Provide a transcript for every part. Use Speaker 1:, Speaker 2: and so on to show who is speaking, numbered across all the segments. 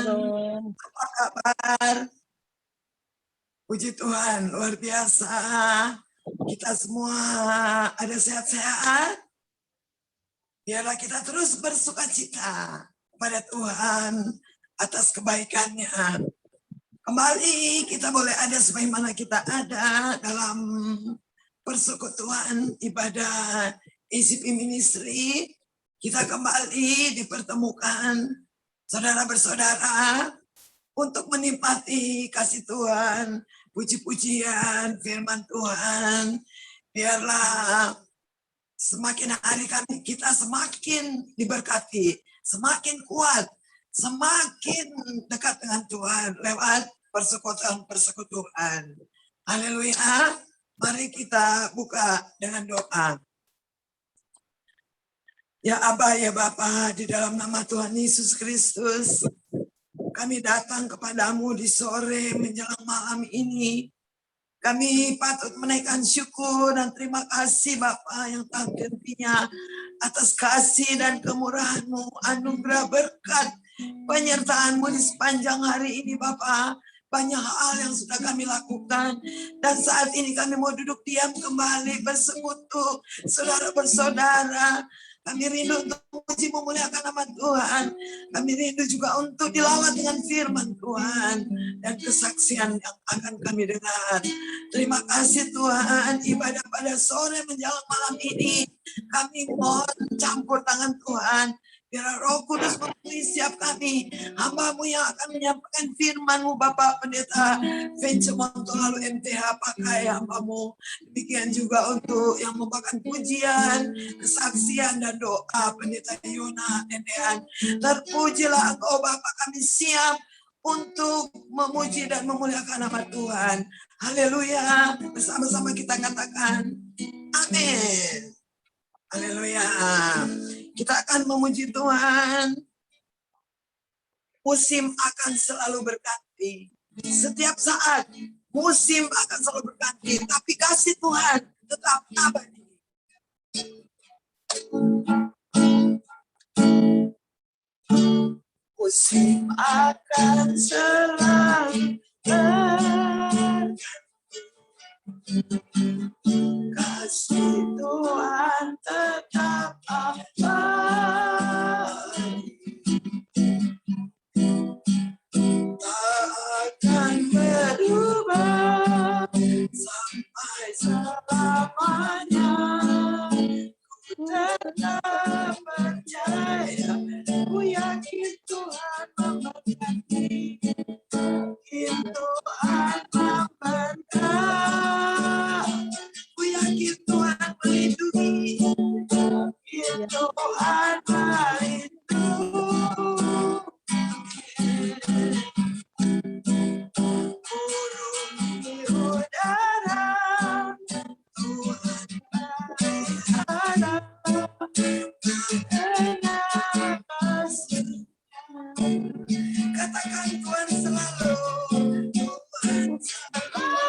Speaker 1: Tuhan. Apa kabar? Puji Tuhan, luar biasa. Kita semua ada sehat-sehat. Biarlah kita terus bersuka cita pada Tuhan atas kebaikannya. Kembali kita boleh ada sebagaimana kita ada dalam persekutuan ibadah ICP Ministry. Kita kembali dipertemukan saudara bersaudara untuk menikmati kasih Tuhan, puji-pujian firman Tuhan. Biarlah semakin hari kita semakin diberkati, semakin kuat, semakin dekat dengan Tuhan lewat persekutuan. Haleluya. Mari kita buka dengan doa. Ya Aba, ya Bapa, di dalam nama Tuhan Yesus Kristus, kami datang kepadamu di sore menjelang malam ini. Kami patut menaikkan syukur dan terima kasih Bapa yang tak hentinya atas kasih dan kemurahan-Mu, anugerah berkat penyertaan-Mu di sepanjang hari ini Bapa. Banyak hal yang sudah kami lakukan dan saat ini kami mau duduk diam kembali bersekutu saudara bersaudara. Kami rindu untuk memuji memuliakan nama Tuhan. Kami rindu juga untuk dilawat dengan firman Tuhan dan kesaksian yang akan kami dengar. Terima kasih Tuhan, ibadah pada sore menjelang malam ini kami mohon campur tangan Tuhan. Biar Roh Kudus memenuhi setiap kami, hamba-Mu yang akan menyampaikan firman-Mu, Bapak Pendeta Vince Monto lalu MTH pakai hamba-Mu. Demikian juga untuk yang membawakan pujian, kesaksian dan doa Pendeta Yona Nenean. Terpujilah Engkau Bapak, kami siap untuk memuji dan memuliakan nama Tuhan. Haleluya. Bersama-sama kita katakan amin. Haleluya. Kita akan memuji Tuhan. Musim akan selalu berganti. Setiap saat musim akan selalu berganti. Tapi kasih Tuhan tetap abadi. Musim akan selalu berganti. Kasih Tuhan tetap abadi. Tak akan berubah sampai selamanya. Ku tetap percaya, ku yakin Tuhan memberkati. Tuhan memberkati. Ku yakin Tuhan melindungi. Tuhan melindungi. Burung di udara, Tuhan melihara. Katakan Tuhan selalu, Tuhan selalu.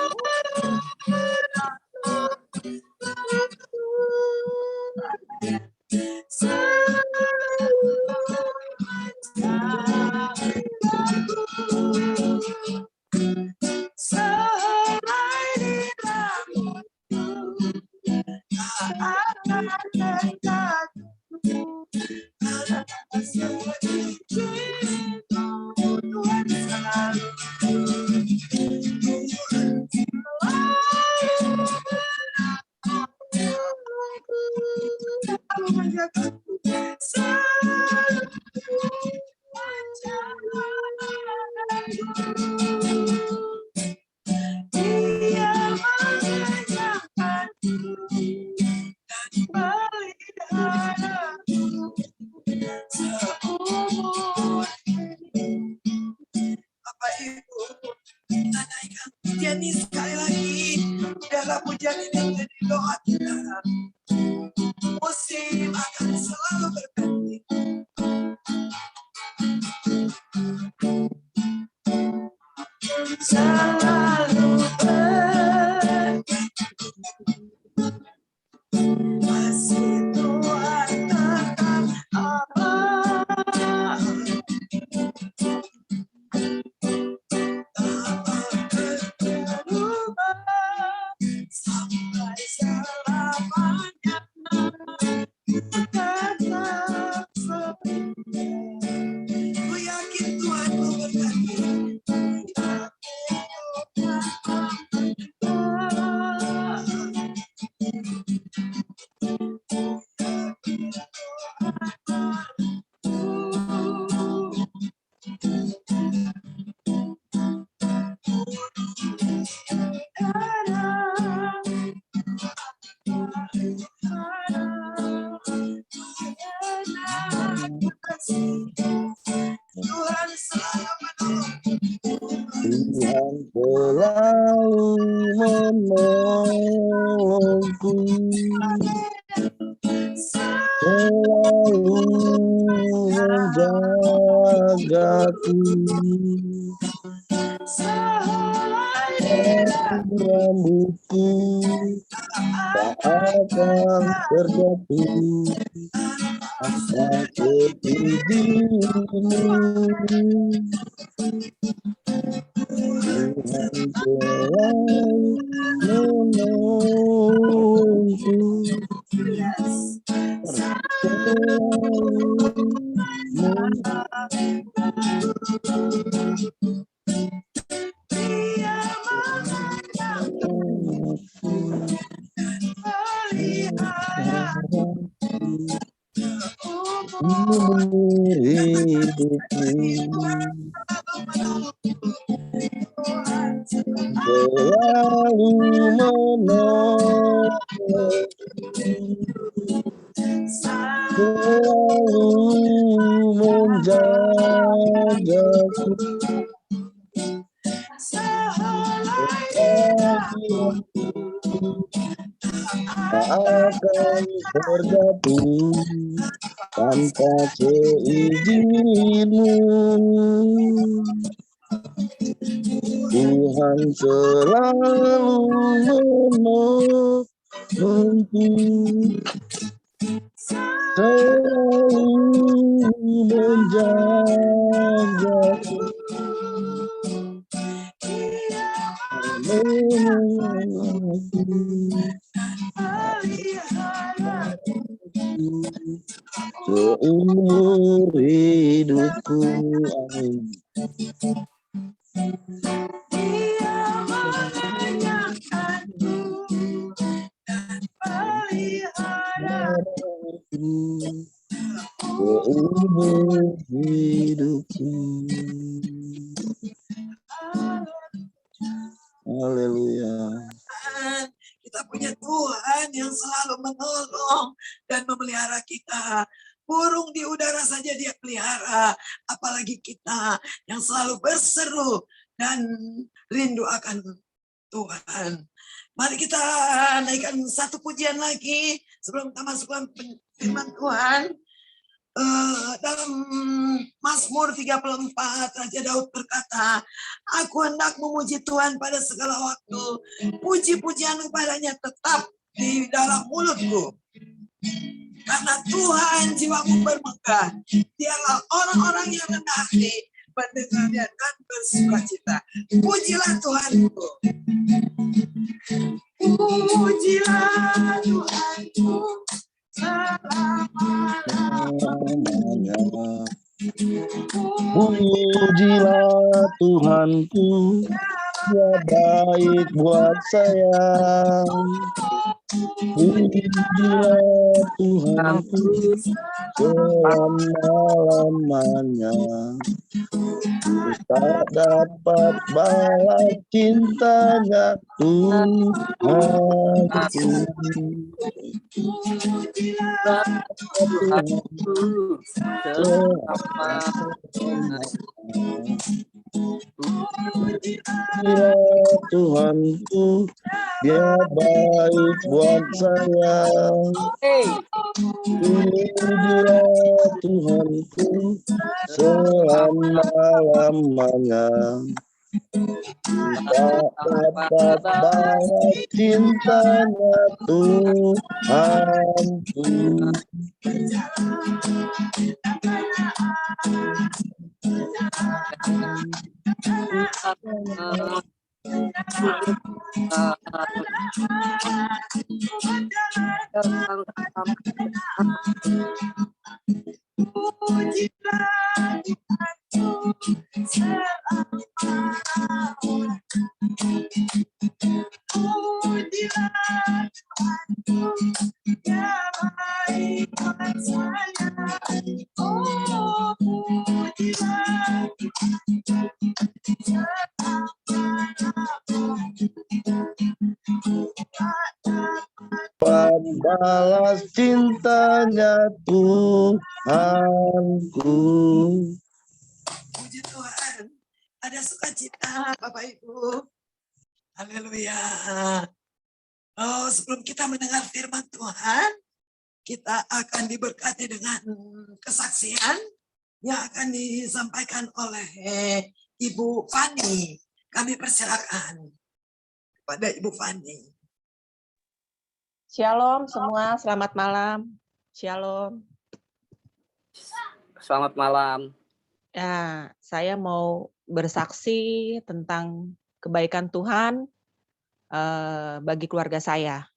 Speaker 2: rambutku tak akan terjatuh tanpa seizinmu. Tuhan selalu menolongku, hidupku selalu menolongku, selalu menjagaku, tak akan terjatuh tanpa seizinmu. Tuhan selalu menolongku, selalu menjagaku, seumur hidupku. Amin. Seumur hidupku. Haleluya.
Speaker 1: Kita punya Tuhan yang selalu menolong dan memelihara kita. Burung di udara saja dia pelihara, apalagi kita yang selalu berseru dan rindu akan Tuhan. Mari kita naikkan satu pujian lagi sebelum kita masuk dalam firman Tuhan. Dalam Mazmur 34, Raja Daud berkata, aku hendak memuji Tuhan pada segala waktu. Puji-pujian kepadanya tetap di dalam mulutku. Karena Tuhan jiwamu bermegah. Dialah orang-orang yang rendah hati mendengarnya dan bersukacita. Pujilah Tuhanku. Pujilah Tuhanku
Speaker 2: Selamanya. Pujilah Tuhanku, Dia baik buat saya. Pujilah Tuhanku selama-lamanya. Tak dapat balas cintanya Tuhanku. Pujilah Tuhanku, Dia baik buat saya. Pujilah Tuhanku selama-lamanya. Tak dapat balas cintanya Tuhanku. Balas cintanya Tuhanku.
Speaker 1: Puji Tuhan, ada sukacita Bapak Ibu. Haleluya. Oh, sebelum kita mendengar firman Tuhan, kita akan diberkati dengan kesaksian yang akan disampaikan oleh Ibu Fani. Kami persilakan kepada Ibu Fani.
Speaker 3: Shalom semua, selamat malam. Shalom.
Speaker 4: Selamat malam.
Speaker 3: Ya, saya mau bersaksi tentang kebaikan Tuhan bagi keluarga saya.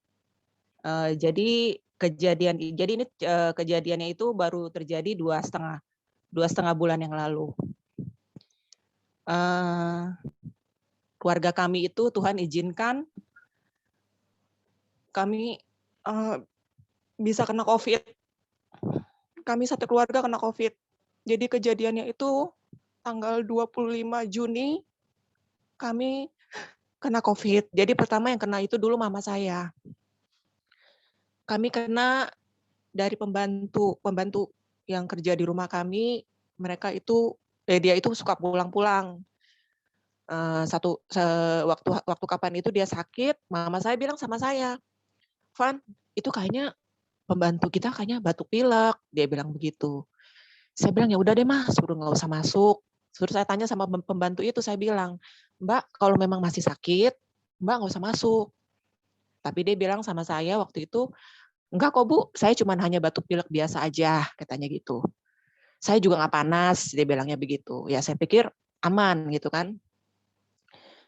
Speaker 3: Jadi ini kejadiannya itu baru terjadi 2,5 bulan yang lalu. Keluarga kami itu Tuhan izinkan kami bisa kena COVID. Kami satu keluarga kena COVID. Jadi kejadiannya itu tanggal 25 Juni kami kena COVID. Jadi pertama yang kena itu dulu mama saya. Kami kena dari pembantu yang kerja di rumah kami. Mereka itu dia itu suka pulang-pulang. Waktu kapan itu dia sakit, mama saya bilang sama saya, Van, itu kayaknya pembantu kita kayaknya batuk pilek, dia bilang begitu. Saya bilang ya udah deh mas, suruh nggak usah masuk. Suruh saya tanya sama pembantu itu, saya bilang, Mbak kalau memang masih sakit, Mbak nggak usah masuk. Tapi dia bilang sama saya waktu itu, enggak kok Bu, saya cuma hanya batuk pilek biasa aja, katanya gitu. Saya juga nggak panas, dia bilangnya begitu. Ya saya pikir aman gitu kan.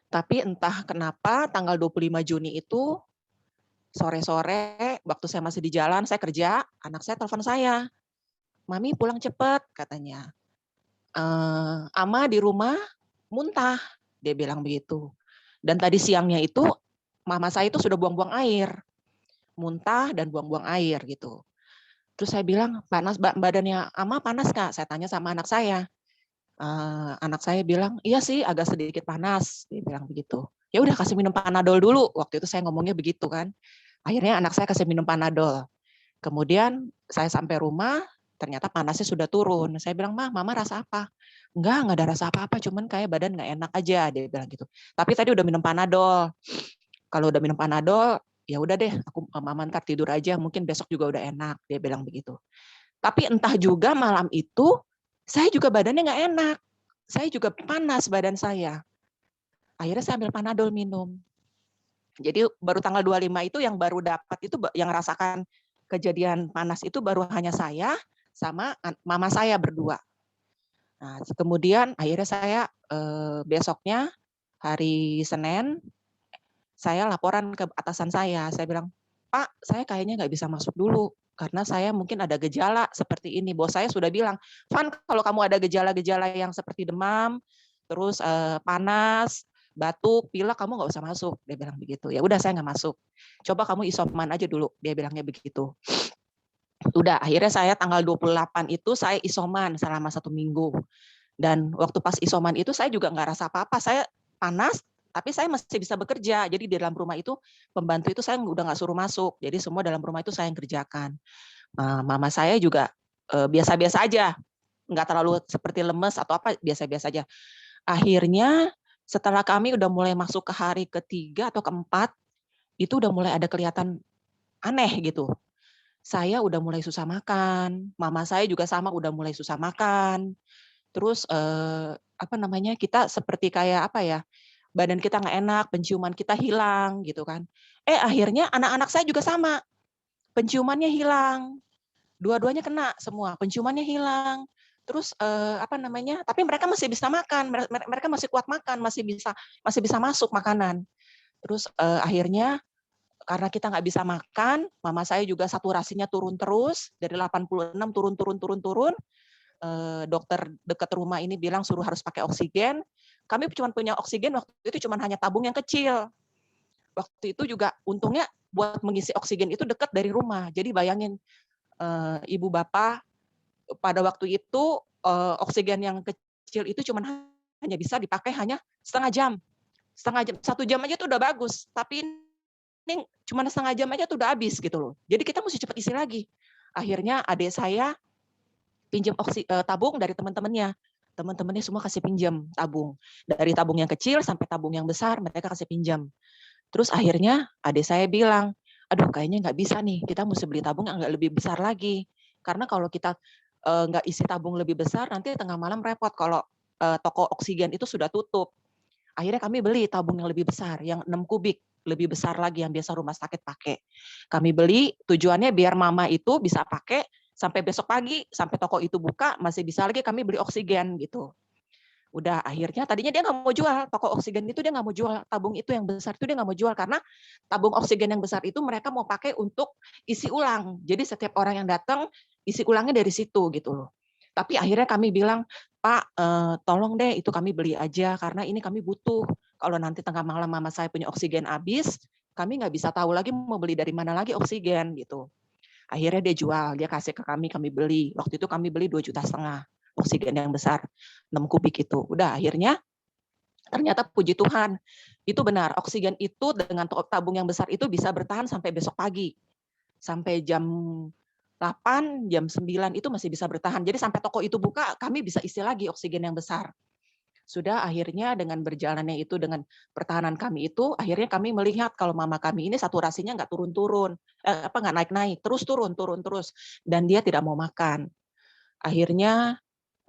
Speaker 3: Tapi entah kenapa tanggal 25 Juni itu, sore-sore, waktu saya masih di jalan, saya kerja, anak saya telepon saya. Mami pulang cepet, katanya. Ama di rumah muntah, dia bilang begitu. Dan tadi siangnya itu, mama saya itu sudah buang-buang air. Muntah dan buang-buang air gitu. Terus saya bilang, panas badannya Ama panas Kak? Saya tanya sama anak saya. Anak saya bilang, iya sih agak sedikit panas, dia bilang begitu. Ya udah kasih minum Panadol dulu. Waktu itu saya ngomongnya begitu kan. Akhirnya anak saya kasih minum Panadol. Kemudian saya sampai rumah, ternyata panasnya sudah turun. Saya bilang, Mama rasa apa? Enggak ada rasa apa-apa, cuman kayak badan nggak enak aja, dia bilang gitu. Tapi tadi udah minum Panadol. Kalau udah minum Panadol, ya udah deh, Mama ntar tidur aja, mungkin besok juga udah enak, dia bilang begitu. Tapi entah juga malam itu, saya juga badannya nggak enak. Saya juga panas badan saya. Akhirnya saya ambil Panadol minum. Jadi baru tanggal 25 itu yang baru dapat itu, yang rasakan kejadian panas itu baru hanya saya sama mama saya berdua. Nah, kemudian akhirnya saya besoknya hari Senin, saya laporan ke atasan saya. Saya bilang, Pak, saya kayaknya nggak bisa masuk dulu karena saya mungkin ada gejala seperti ini. Bos saya sudah bilang, Van, kalau kamu ada gejala-gejala yang seperti demam, terus panas, batuk, pilek, kamu nggak usah masuk. Dia bilang begitu. Ya udah saya nggak masuk. Coba kamu isoman aja dulu. Dia bilangnya begitu. Udah, akhirnya saya tanggal 28 itu saya isoman selama 1 minggu. Dan waktu pas isoman itu saya juga nggak rasa apa-apa. Saya panas, tapi saya masih bisa bekerja. Jadi di dalam rumah itu, pembantu itu saya udah nggak suruh masuk. Jadi semua dalam rumah itu saya yang kerjakan. Mama saya juga biasa-biasa aja. Nggak terlalu seperti lemes atau apa, biasa-biasa aja. Akhirnya setelah kami udah mulai masuk ke hari ketiga atau keempat, itu udah mulai ada kelihatan aneh gitu. Saya udah mulai susah makan, mama saya juga sama udah mulai susah makan. Terus kita seperti kayak apa ya, badan kita nggak enak, penciuman kita hilang gitu kan. Akhirnya anak-anak saya juga sama, penciumannya hilang, dua-duanya kena semua, penciumannya hilang. Terus tapi mereka masih bisa makan, mereka masih kuat makan, masih bisa masuk makanan. Terus akhirnya karena kita nggak bisa makan, mama saya juga saturasinya turun terus, dari 86 turun. Dokter dekat rumah ini bilang suruh harus pakai oksigen. Kami cuma punya oksigen waktu itu cuma hanya tabung yang kecil. Waktu itu juga untungnya buat mengisi oksigen itu dekat dari rumah. Jadi bayangin ibu bapak pada waktu itu oksigen yang kecil itu cuma hanya bisa dipakai hanya setengah jam. 1 jam aja tuh udah bagus. Tapi ini cuma setengah jam aja tuh udah habis gitu loh. Jadi kita mesti cepat isi lagi. Akhirnya adik saya pinjam tabung dari teman-temannya. Teman-temannya semua kasih pinjam tabung. Dari tabung yang kecil sampai tabung yang besar mereka kasih pinjam. Terus akhirnya adik saya bilang, aduh kayaknya nggak bisa nih, kita mesti beli tabung yang nggak lebih besar lagi. Karena kalau kita nggak isi tabung lebih besar, nanti tengah malam repot kalau toko oksigen itu sudah tutup. Akhirnya kami beli tabung yang lebih besar, yang 6 kubik, lebih besar lagi yang biasa rumah sakit pakai. Kami beli tujuannya biar mama itu bisa pakai sampai besok pagi, sampai toko itu buka, masih bisa lagi kami beli oksigen gitu. Udah akhirnya tadinya dia nggak mau jual, toko oksigen itu dia nggak mau jual, tabung itu yang besar itu dia nggak mau jual, karena tabung oksigen yang besar itu mereka mau pakai untuk isi ulang. Jadi setiap orang yang datang, isi ulangnya dari situ gitu loh. Tapi akhirnya kami bilang, Pak, tolong deh itu kami beli aja, karena ini kami butuh. Kalau nanti tengah malam mama saya punya oksigen habis, kami nggak bisa tahu lagi mau beli dari mana lagi oksigen gitu. Akhirnya dia jual, dia kasih ke kami beli. Waktu itu kami beli 2,5 juta oksigen yang besar, 6 kubik itu. Udah akhirnya ternyata puji Tuhan, itu benar, oksigen itu dengan tabung yang besar itu bisa bertahan sampai besok pagi. Sampai jam 8, jam 9 itu masih bisa bertahan. Jadi sampai toko itu buka, kami bisa isi lagi oksigen yang besar. Sudah akhirnya dengan berjalannya itu, dengan pertahanan kami itu, akhirnya kami melihat kalau mama kami ini saturasinya nggak turun-turun, nggak naik-naik, terus turun terus, dan dia tidak mau makan. Akhirnya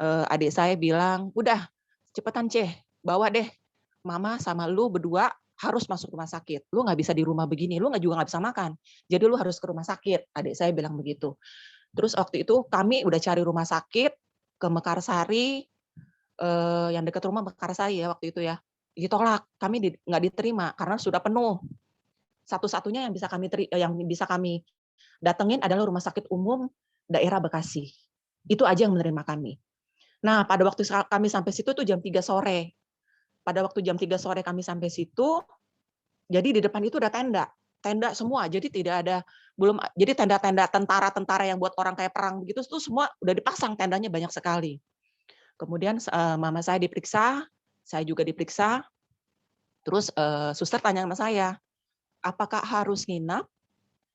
Speaker 3: adik saya bilang, udah cepetan Ceh, bawa deh mama sama lu berdua harus masuk rumah sakit. Lu nggak bisa di rumah begini, lu juga nggak bisa makan. Jadi lu harus ke rumah sakit. Adik saya bilang begitu. Terus waktu itu kami udah cari rumah sakit ke Mekarsari, yang dekat rumah Mekarsari ya waktu itu ya. Ditolak, kami nggak diterima karena sudah penuh. Satu-satunya yang bisa kami datengin adalah rumah sakit umum daerah Bekasi. Itu aja yang menerima kami. Nah, pada waktu kami sampai situ tuh jam 3 sore. Pada waktu jam 3 sore kami sampai situ, jadi di depan itu ada tenda semua. Jadi tidak ada jadi tenda-tenda tentara-tentara yang buat orang kayak perang begitu itu semua udah dipasang tendanya banyak sekali. Kemudian mama saya diperiksa, saya juga diperiksa. Terus suster tanya sama saya, apakah harus nginap?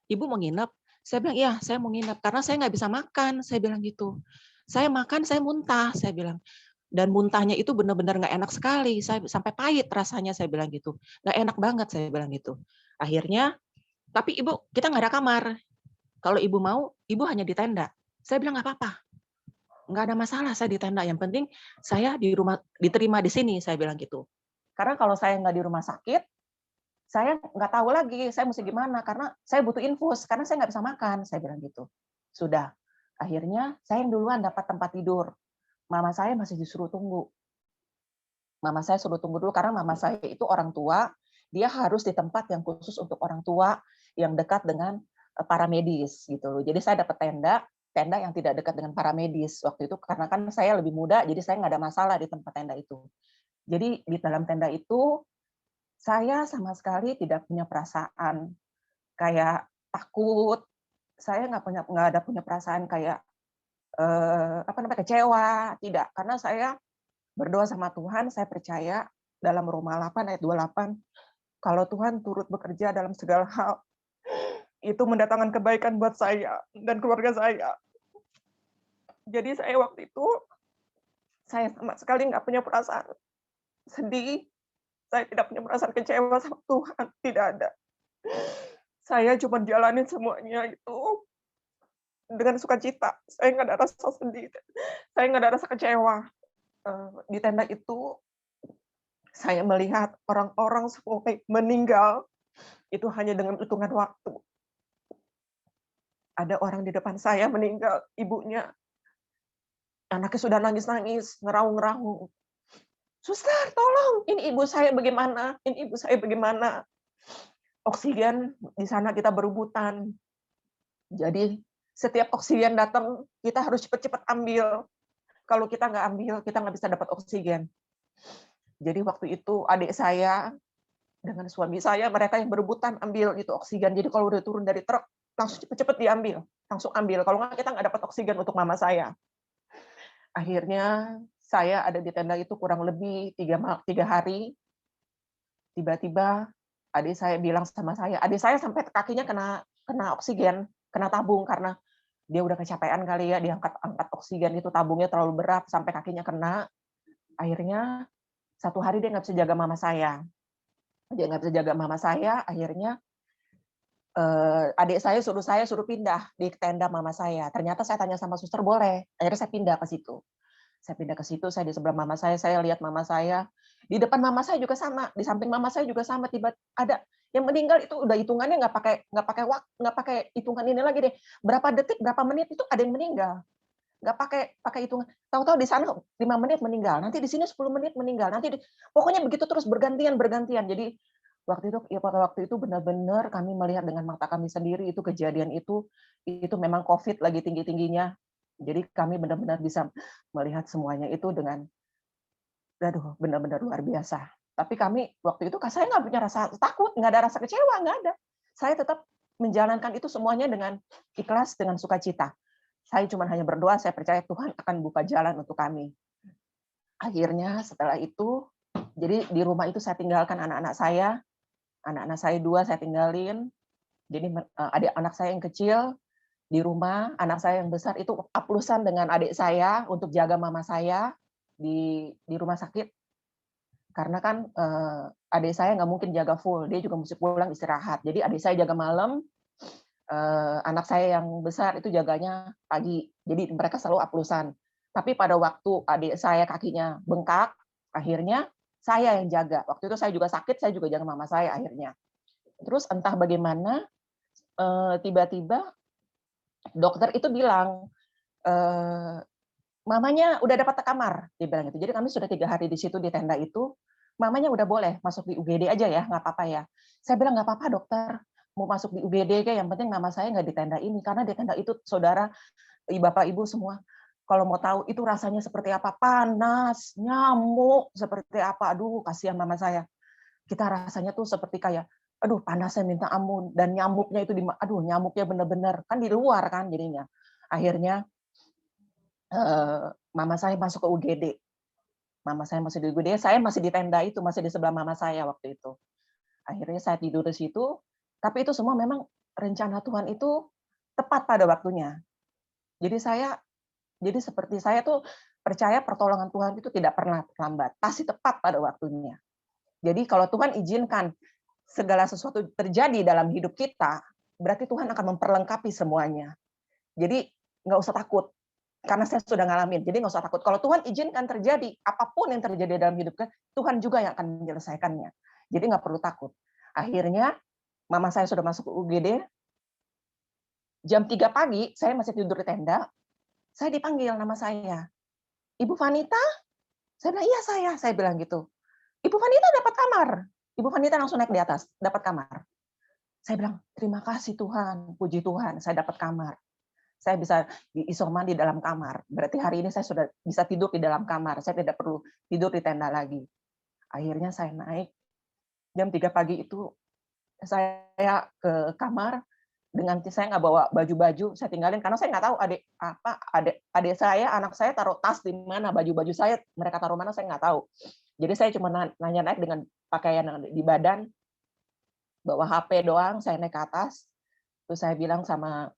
Speaker 3: Ibu mau nginap? Saya bilang, iya, saya mau nginap karena saya nggak bisa makan. Saya bilang gitu. Saya makan, saya muntah. Saya bilang, dan muntahnya itu benar-benar nggak enak sekali. Saya sampai pahit rasanya, saya bilang gitu. Nggak enak banget, saya bilang gitu. Akhirnya, tapi ibu, kita nggak ada kamar. Kalau ibu mau, ibu hanya di tenda. Saya bilang nggak apa-apa, nggak ada masalah saya di tenda. Yang penting saya di rumah diterima di sini, saya bilang gitu. Karena kalau saya nggak di rumah sakit, saya nggak tahu lagi saya mesti gimana karena saya butuh infus karena saya nggak bisa makan, saya bilang gitu. Sudah, akhirnya saya yang duluan dapat tempat tidur. Mama saya masih disuruh tunggu. Mama saya suruh tunggu dulu karena mama saya itu orang tua, dia harus di tempat yang khusus untuk orang tua yang dekat dengan para medis gitu loh. Jadi saya dapat tenda yang tidak dekat dengan para medis waktu itu karena kan saya lebih muda, jadi saya nggak ada masalah di tempat tenda itu. Jadi di dalam tenda itu saya sama sekali tidak punya perasaan kayak takut. Saya nggak ada punya perasaan kayak kecewa, tidak. Karena saya berdoa sama Tuhan, saya percaya dalam Roma 8 ayat 28, kalau Tuhan turut bekerja dalam segala hal, itu mendatangkan kebaikan buat saya dan keluarga saya. Jadi saya waktu itu, saya sama sekali nggak punya perasaan sedih, saya tidak punya perasaan kecewa sama Tuhan, tidak ada. Saya cuma jalanin semuanya itu dengan sukacita. Saya nggak ada rasa sedih, saya nggak ada rasa kecewa. Di tenda itu, saya melihat orang-orang semua meninggal, itu hanya dengan hitungan waktu. Ada orang di depan saya meninggal, ibunya. Anaknya sudah nangis-nangis, ngeraung-ngeraung. Suster, tolong, ini ibu saya bagaimana? Ini ibu saya bagaimana? Oksigen, di sana kita berebutan. Jadi, setiap oksigen datang, kita harus cepat-cepat ambil. Kalau kita nggak ambil, kita nggak bisa dapat oksigen. Jadi waktu itu adik saya dengan suami saya, mereka yang berebutan ambil itu oksigen. Jadi kalau udah turun dari truk, langsung cepet-cepet diambil, langsung ambil. Kalau nggak kita nggak dapat oksigen untuk mama saya. Akhirnya saya ada di tenda itu kurang lebih 3 hari. Tiba-tiba adik saya bilang sama saya, adik saya sampai kakinya kena oksigen, kena tabung karena dia udah kecapean kali ya, diangkat oksigen itu tabungnya terlalu berat sampai kakinya kena. Akhirnya 1 hari dia nggak bisa jaga mama saya. Dia nggak bisa jaga mama saya, akhirnya
Speaker 4: adik saya suruh pindah di tenda mama saya. Ternyata saya tanya sama suster, boleh. Akhirnya saya pindah ke situ. Saya di sebelah mama saya lihat mama saya. Di depan mama saya juga sama, di samping mama saya juga sama. Tiba ada yang meninggal itu udah hitungannya nggak pakai hitungan ini lagi deh. Berapa detik, berapa menit itu ada yang meninggal. Nggak pakai hitungan. Tahu-tahu di sana 5 menit meninggal, nanti di sini 10 menit meninggal, pokoknya begitu terus bergantian. Jadi pada waktu itu benar-benar kami melihat dengan mata kami sendiri itu kejadian itu memang COVID lagi tinggi-tingginya. Jadi kami benar-benar bisa melihat semuanya itu dengan benar-benar luar biasa. Tapi kami waktu itu saya nggak punya rasa takut, nggak ada rasa kecewa, nggak ada. Saya tetap menjalankan itu semuanya dengan ikhlas, dengan sukacita. Saya cuma hanya berdoa, saya percaya Tuhan akan buka jalan untuk kami. Akhirnya setelah itu, jadi di rumah itu saya tinggalkan anak-anak saya 2 saya tinggalin. Jadi adik anak saya yang kecil di rumah, anak saya yang besar itu aplusan dengan adik saya untuk jaga mama saya di rumah sakit. Karena kan adik saya nggak mungkin jaga full, dia juga mesti pulang istirahat. Jadi adik saya jaga malam, anak saya yang besar itu jaganya pagi. Jadi mereka selalu aplusan. Tapi pada waktu adik saya kakinya bengkak, akhirnya saya yang jaga. Waktu itu saya juga sakit, saya juga jaga mama saya akhirnya. Terus entah bagaimana, tiba-tiba dokter itu bilang, mamanya udah dapat kamar, dia bilang gitu. Jadi kami sudah 3 hari di situ di tenda itu, mamanya udah boleh masuk di UGD aja ya, nggak apa-apa ya. Saya bilang nggak apa-apa dokter, mau masuk di UGD kayak yang penting mama saya nggak di tenda ini, karena di tenda itu saudara, bapak ibu semua, kalau mau tahu itu rasanya seperti apa, panas, nyamuk seperti apa, aduh kasihan mama saya. Kita rasanya tuh seperti kayak, aduh panasnya minta ampun, dan nyamuknya itu nyamuknya bener-bener kan di luar kan jadinya. Akhirnya mama saya masuk ke UGD. Mama saya masih di UGD, saya masih di tenda itu, masih di sebelah mama saya waktu itu. Akhirnya saya tidur di situ, tapi itu semua memang rencana Tuhan itu tepat pada waktunya. Jadi seperti saya tuh percaya pertolongan Tuhan itu tidak pernah terlambat, pasti tepat pada waktunya. Jadi kalau Tuhan izinkan segala sesuatu terjadi dalam hidup kita, berarti Tuhan akan memperlengkapi semuanya. Jadi nggak usah takut. Karena saya sudah ngalamin, jadi nggak usah takut. Kalau Tuhan izinkan terjadi, apapun yang terjadi dalam hidup kita, Tuhan juga yang akan menyelesaikannya. Jadi nggak perlu takut. Akhirnya, mama saya sudah masuk ke UGD, jam 3 pagi, saya masih tidur di tenda, saya dipanggil nama saya. Ibu Vanita? Saya bilang, iya saya bilang gitu. Ibu Vanita dapat kamar. Ibu Vanita langsung naik di atas, dapat kamar. Saya bilang, terima kasih Tuhan, puji Tuhan, saya dapat kamar. Saya bisa diisoman di dalam kamar. Berarti hari ini saya sudah bisa tidur di dalam kamar. Saya tidak perlu tidur di tenda lagi. Akhirnya saya naik. Jam 3 pagi itu saya ke kamar dengan saya nggak bawa baju-baju, saya tinggalin karena saya nggak tahu adik saya, anak saya taruh tas di mana, baju-baju saya mereka taruh mana saya nggak tahu. Jadi saya cuma nanya naik dengan pakaian di badan, bawa HP doang, saya naik ke atas. Terus saya bilang sama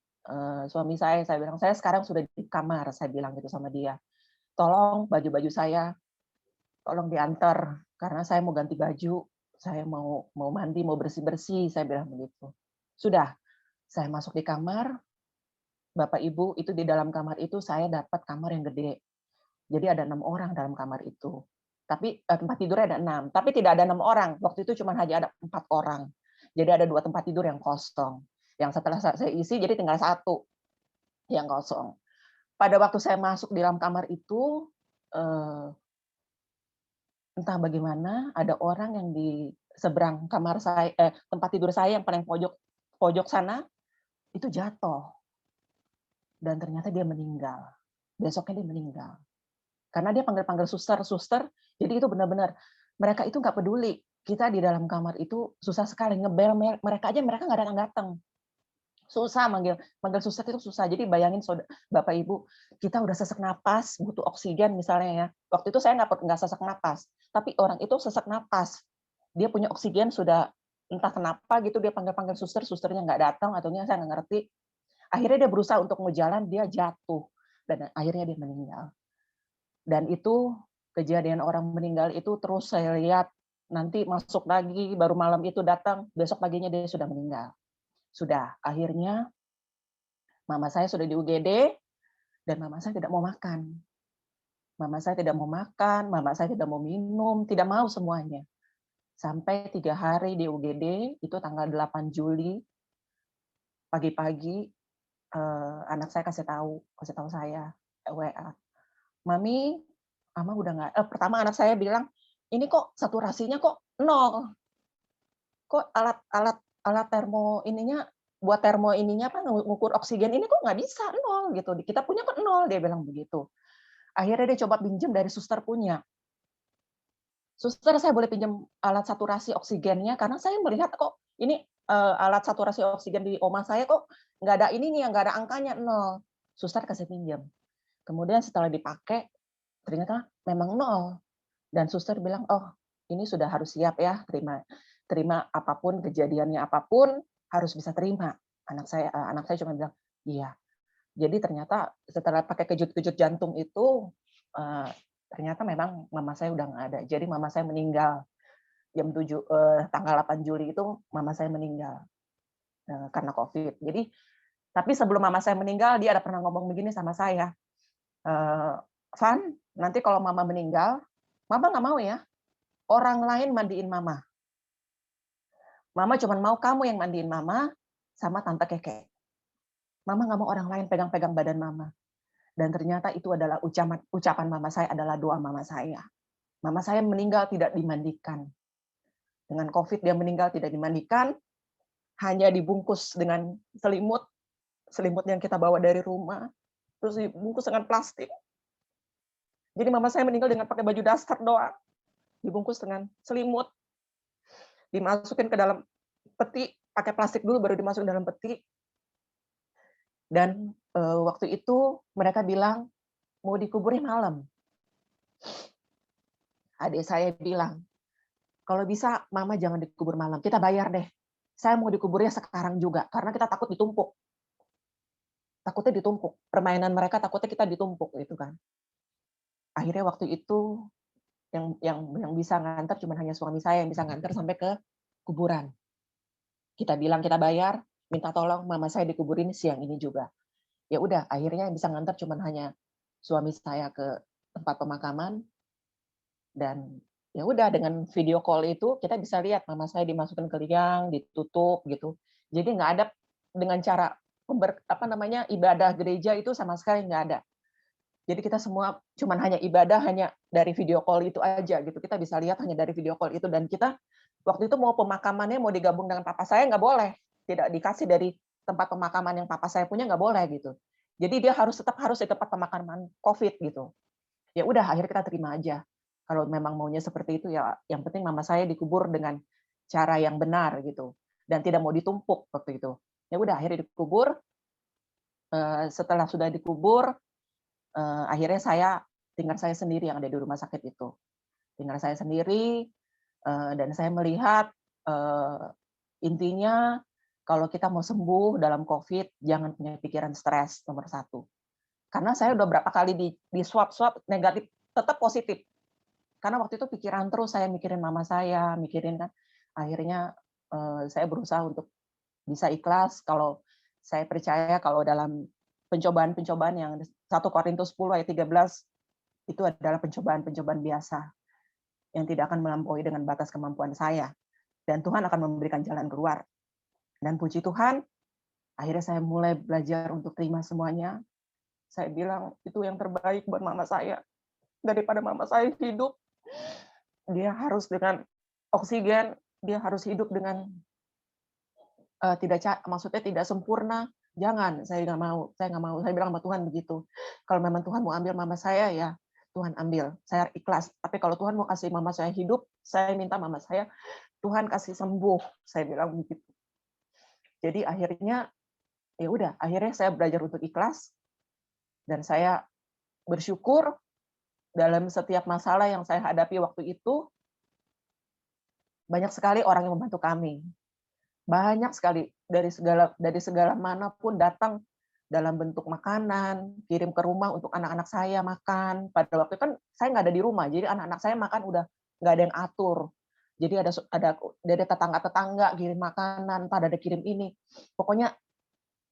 Speaker 4: suami saya bilang, saya sekarang sudah di kamar, saya bilang gitu sama dia. Tolong baju-baju saya, tolong diantar, karena saya mau ganti baju, saya mau mandi, mau bersih-bersih, saya bilang begitu. Sudah, saya masuk di kamar, Bapak Ibu, itu di dalam kamar itu saya dapat kamar yang gede. Jadi ada 6 orang dalam kamar itu. Tapi tempat tidurnya ada 6, tapi tidak ada 6 orang. Waktu itu cuma hanya ada 4 orang. Jadi ada 2 tempat tidur yang kosong. Yang setelah saya isi, jadi tinggal 1 yang kosong. Pada waktu saya masuk di dalam kamar itu, entah bagaimana, ada orang yang di seberang kamar saya, tempat tidur saya yang paling pojok sana, itu jatuh. Dan ternyata dia meninggal. Besoknya dia meninggal. Karena dia panggil-panggil suster, jadi itu benar-benar, mereka itu nggak peduli. Kita di dalam kamar itu susah sekali, ngebel mereka nggak datang-datang. Susah manggil suster itu susah. Jadi bayangin Bapak Ibu, kita udah sesak napas, butuh oksigen misalnya ya. Waktu itu saya nggak sesak napas, tapi orang itu sesak napas. Dia punya oksigen sudah entah kenapa gitu, dia panggil susternya nggak datang ataunya saya nggak ngerti. Akhirnya dia berusaha untuk mau jalan, dia jatuh dan akhirnya dia meninggal. Dan itu kejadian orang meninggal itu terus saya lihat nanti masuk lagi, baru malam itu datang, besok paginya dia sudah meninggal. Sudah, akhirnya mama saya sudah di UGD, dan mama saya tidak mau makan. Mama saya tidak mau makan, mama saya tidak mau minum, tidak mau semuanya. Sampai 3 hari di UGD, itu tanggal 8 Juli, pagi-pagi, anak saya kasih tahu saya, WA, "Mami, Mama udah nggak." Pertama anak saya bilang, "Ini kok saturasinya kok 0? Kok alat termo ininya, buat termo ininya apa, ngukur oksigen ini kok nggak bisa 0 gitu. Kita punya kok 0," dia bilang begitu. Akhirnya dia coba pinjam dari suster punya. "Suster, saya boleh pinjam alat saturasi oksigennya karena saya melihat kok ini alat saturasi oksigen di oma saya kok nggak ada ininya, nggak ada angkanya 0." Suster kasih pinjam. Kemudian setelah dipakai ternyata memang 0, dan suster bilang, "Oh, ini sudah harus siap ya, terima apapun kejadiannya, apapun harus bisa terima." Anak saya cuma bilang, "Iya." Jadi ternyata setelah pakai kejut-kejut jantung itu, ternyata memang mama saya udah nggak ada. Jadi mama saya meninggal tanggal 8 Juli itu mama saya meninggal karena COVID. Jadi tapi sebelum mama saya meninggal, dia ada pernah ngomong begini sama saya, "Van, nanti kalau mama meninggal, mama nggak mau ya orang lain mandiin mama. Mama cuma mau kamu yang mandiin mama sama tante Keke. Mama nggak mau orang lain pegang-pegang badan mama." Dan ternyata itu adalah ucapan mama saya, adalah doa mama saya. Mama saya meninggal tidak dimandikan. Dengan COVID dia meninggal tidak dimandikan, hanya dibungkus dengan selimut yang kita bawa dari rumah, terus dibungkus dengan plastik. Jadi mama saya meninggal dengan pakai baju daster doang, dibungkus dengan selimut, dimasukin ke dalam peti, pakai plastik dulu baru dimasukin dalam peti. Dan waktu itu mereka bilang mau dikuburnya malam. Adik saya bilang, "Kalau bisa mama jangan dikubur malam, kita bayar deh. Saya mau dikuburnya sekarang juga karena kita takut ditumpuk." Takutnya ditumpuk. Permainan mereka takutnya kita ditumpuk gitu kan. Akhirnya waktu itu yang bisa nganter cuma hanya suami saya yang bisa nganter sampai ke kuburan. Kita bilang kita bayar, minta tolong mama saya dikuburin siang ini juga. Ya udah, akhirnya yang bisa nganter cuma hanya suami saya ke tempat pemakaman, dan ya udah dengan video call itu kita bisa lihat mama saya dimasukkan ke liang, ditutup gitu. Jadi nggak ada dengan cara ibadah gereja itu sama sekali nggak ada. Jadi kita semua cuma hanya ibadah hanya dari video call itu aja gitu. Kita bisa lihat hanya dari video call itu, dan kita waktu itu mau pemakamannya mau digabung dengan papa saya nggak boleh. Tidak dikasih dari tempat pemakaman yang papa saya punya, nggak boleh gitu. Jadi dia tetap harus di tempat pemakaman COVID gitu. Ya udah akhirnya kita terima aja. Kalau memang maunya seperti itu ya yang penting mama saya dikubur dengan cara yang benar gitu dan tidak mau ditumpuk waktu itu. Ya udah akhirnya dikubur. Setelah sudah dikubur, akhirnya tinggal saya sendiri yang ada di rumah sakit itu. Tinggal saya sendiri, dan saya melihat intinya kalau kita mau sembuh dalam COVID, jangan punya pikiran stres, nomor 1. Karena saya udah berapa kali di swab negatif, tetap positif. Karena waktu itu pikiran terus, saya mikirin mama saya, mikirin kan. Akhirnya saya berusaha untuk bisa ikhlas, kalau saya percaya kalau dalam pencobaan-pencobaan yang 1 Korintus 10 ayat 13 itu adalah pencobaan-pencobaan biasa yang tidak akan melampaui dengan batas kemampuan saya, dan Tuhan akan memberikan jalan keluar. Dan puji Tuhan, akhirnya saya mulai belajar untuk terima semuanya. Saya bilang itu yang terbaik buat mama saya, daripada mama saya hidup dia harus dengan oksigen, dia harus hidup dengan maksudnya tidak sempurna. Jangan, saya nggak mau. Saya bilang sama Tuhan begitu. Kalau memang Tuhan mau ambil mama saya, ya Tuhan ambil. Saya ikhlas. Tapi kalau Tuhan mau kasih mama saya hidup, saya minta mama saya, Tuhan kasih sembuh. Saya bilang begitu. Jadi akhirnya, ya udah. Akhirnya saya belajar untuk ikhlas, dan saya bersyukur dalam setiap masalah yang saya hadapi waktu itu, banyak sekali orang yang membantu kami. Banyak sekali dari segala manapun datang dalam bentuk makanan, kirim ke rumah untuk anak-anak saya makan. Pada waktu itu kan saya nggak ada di rumah, jadi anak-anak saya makan udah nggak ada yang atur. Jadi ada dari tetangga-tetangga kirim makanan, entah ada kirim ini. Pokoknya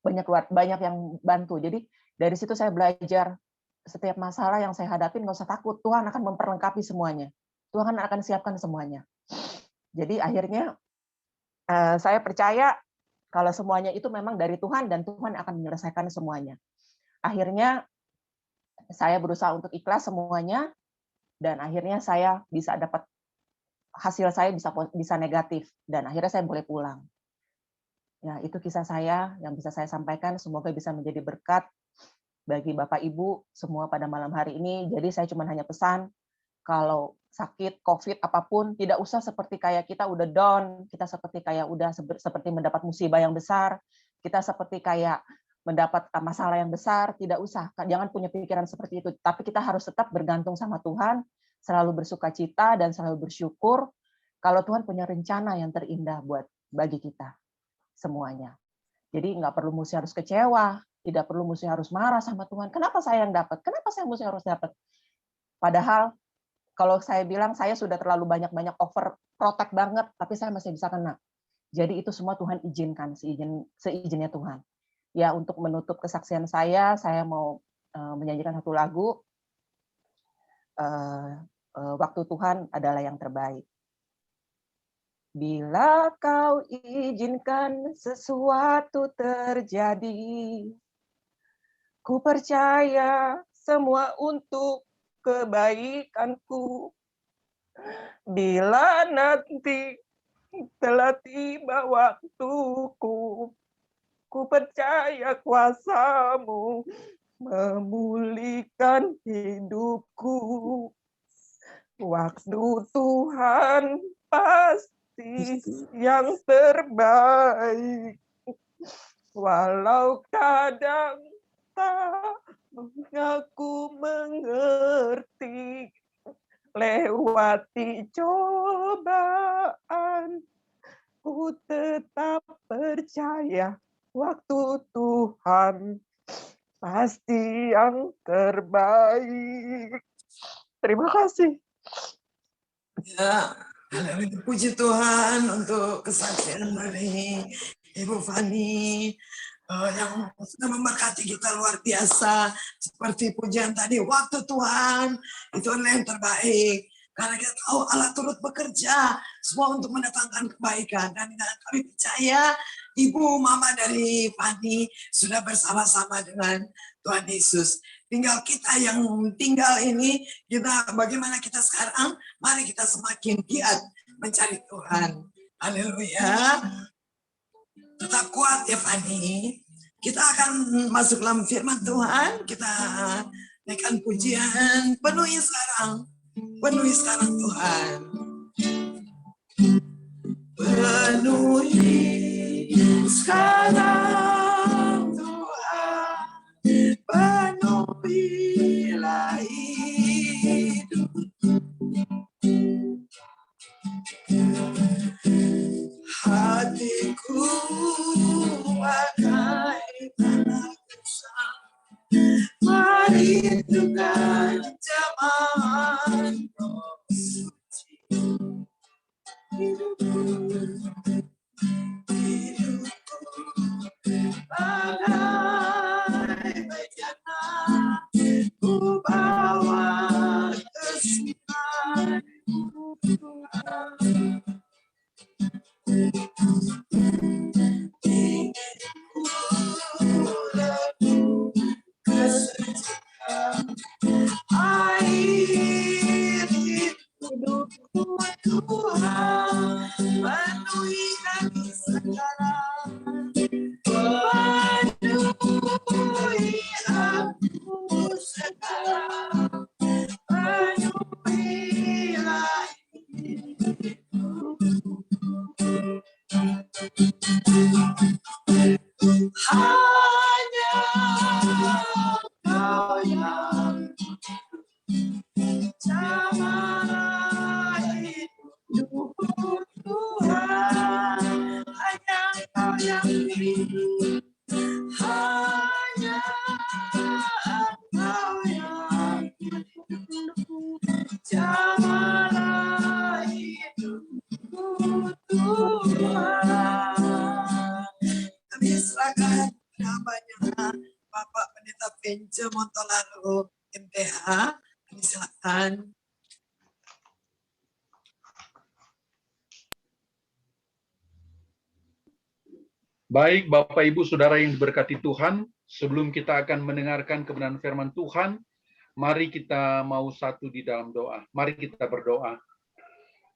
Speaker 4: banyak yang bantu. Jadi dari situ saya belajar setiap masalah yang saya hadapin nggak usah takut, Tuhan akan memperlengkapi semuanya. Tuhan akan siapkan semuanya. Jadi akhirnya saya percaya kalau semuanya itu memang dari Tuhan dan Tuhan akan menyelesaikan semuanya. Akhirnya saya berusaha untuk ikhlas semuanya dan akhirnya saya bisa dapat hasil saya bisa negatif dan akhirnya saya boleh pulang. Ya, itu kisah saya yang bisa saya sampaikan. Semoga bisa menjadi berkat bagi Bapak Ibu semua pada malam hari ini. Jadi saya cuma hanya pesan kalau sakit COVID apapun tidak usah seperti kayak kita udah down, kita seperti kayak udah seperti mendapat musibah yang besar, kita seperti kayak mendapat masalah yang besar, tidak usah. Jangan punya pikiran seperti itu, tapi kita harus tetap bergantung sama Tuhan, selalu bersukacita dan selalu bersyukur kalau Tuhan punya rencana yang terindah bagi kita semuanya. Jadi nggak perlu mesti harus kecewa, tidak perlu mesti harus marah sama Tuhan. Kenapa saya yang dapat? Kenapa saya mesti harus dapat? Padahal kalau saya bilang saya sudah terlalu banyak over protect banget, tapi saya masih bisa kena. Jadi itu semua Tuhan izinkan, seizinnya Tuhan. Ya, untuk menutup kesaksian saya mau menyanyikan satu lagu. Waktu Tuhan adalah yang terbaik. Bila kau izinkan sesuatu terjadi, ku percaya semua untuk kebaikanku. Bila nanti telah tiba waktuku, ku percaya kuasa-Mu memulihkan hidupku. Waktu Tuhan pasti yang terbaik. Walau kadang tak aku mengerti, lewati cobaan, ku tetap percaya waktu Tuhan pasti yang terbaik. Terima kasih.
Speaker 1: Ya, puji Tuhan untuk kesaksian dari Ibu Fani yang sudah memberkati kita luar biasa. Seperti pujian tadi, waktu Tuhan itu adalah yang terbaik. Karena kita tahu Allah turut bekerja semua untuk mendatangkan kebaikan. Dan kami percaya Ibu Mama dari Fani sudah bersama-sama dengan Tuhan Yesus. Tinggal kita yang tinggal ini, bagaimana kita sekarang, mari kita semakin giat mencari Tuhan. Haleluya. Tetap kuat ya Fani. Kita akan masuk dalam firman Tuhan. Kita naikkan pujian. Penuhi sekarang Tuhan. Penuhi sekarang Tuhan. Penuhilah hidup. Hatiku bagai tanah kusam, merindukan zaman suci. Hidupku bagai bejana, ku bawa kesucianmu Tuhan. Air hidupku Tuhan, penuhi kami sekarang, penuhi aku sekarang, penuhilah hidupku. Hanya Kau yang jamah hidupku Tuhan, hanya Kau yang hidup, hanya Kau yang hidup, jamah hidup. Montolaru MTH. Kami silakan.
Speaker 5: Baik, Bapak, Ibu, Saudara yang diberkati Tuhan, sebelum kita akan mendengarkan kebenaran firman Tuhan, mari kita mau satu di dalam doa. Mari kita berdoa.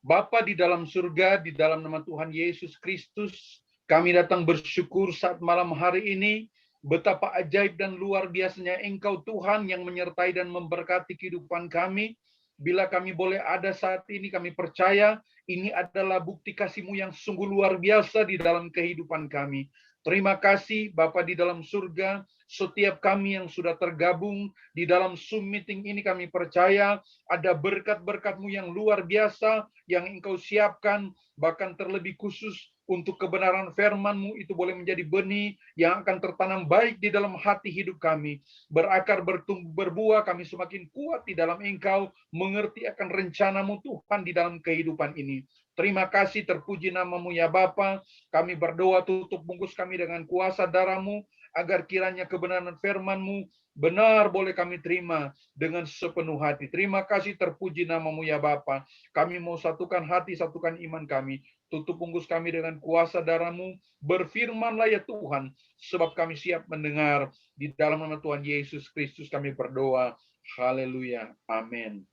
Speaker 5: Bapa di dalam surga, di dalam nama Tuhan Yesus Kristus, kami datang bersyukur saat malam hari ini, betapa ajaib dan luar biasanya Engkau Tuhan yang menyertai dan memberkati kehidupan kami. Bila kami boleh ada saat ini, kami percaya ini adalah bukti kasih-Mu yang sungguh luar biasa di dalam kehidupan kami. Terima kasih Bapa di dalam surga, setiap kami yang sudah tergabung di dalam Zoom meeting ini, kami percaya ada berkat-berkat-Mu yang luar biasa yang Engkau siapkan, bahkan terlebih khusus untuk kebenaran firman-Mu itu boleh menjadi benih yang akan tertanam baik di dalam hati hidup kami. Berakar, bertumbuh, berbuah, kami semakin kuat di dalam Engkau, mengerti akan rencana-Mu Tuhan di dalam kehidupan ini. Terima kasih, terpuji nama-Mu ya Bapa. Kami berdoa, tutup bungkus kami dengan kuasa darah-Mu, agar kiranya kebenaran firman-Mu benar boleh kami terima dengan sepenuh hati. Terima kasih, terpuji nama-Mu ya Bapa. Kami mau satukan hati, satukan iman kami. Tutup bungkus kami dengan kuasa darah-Mu. Berfirmanlah ya Tuhan, sebab kami siap mendengar. Di dalam nama Tuhan Yesus Kristus kami berdoa. Haleluya. Amin.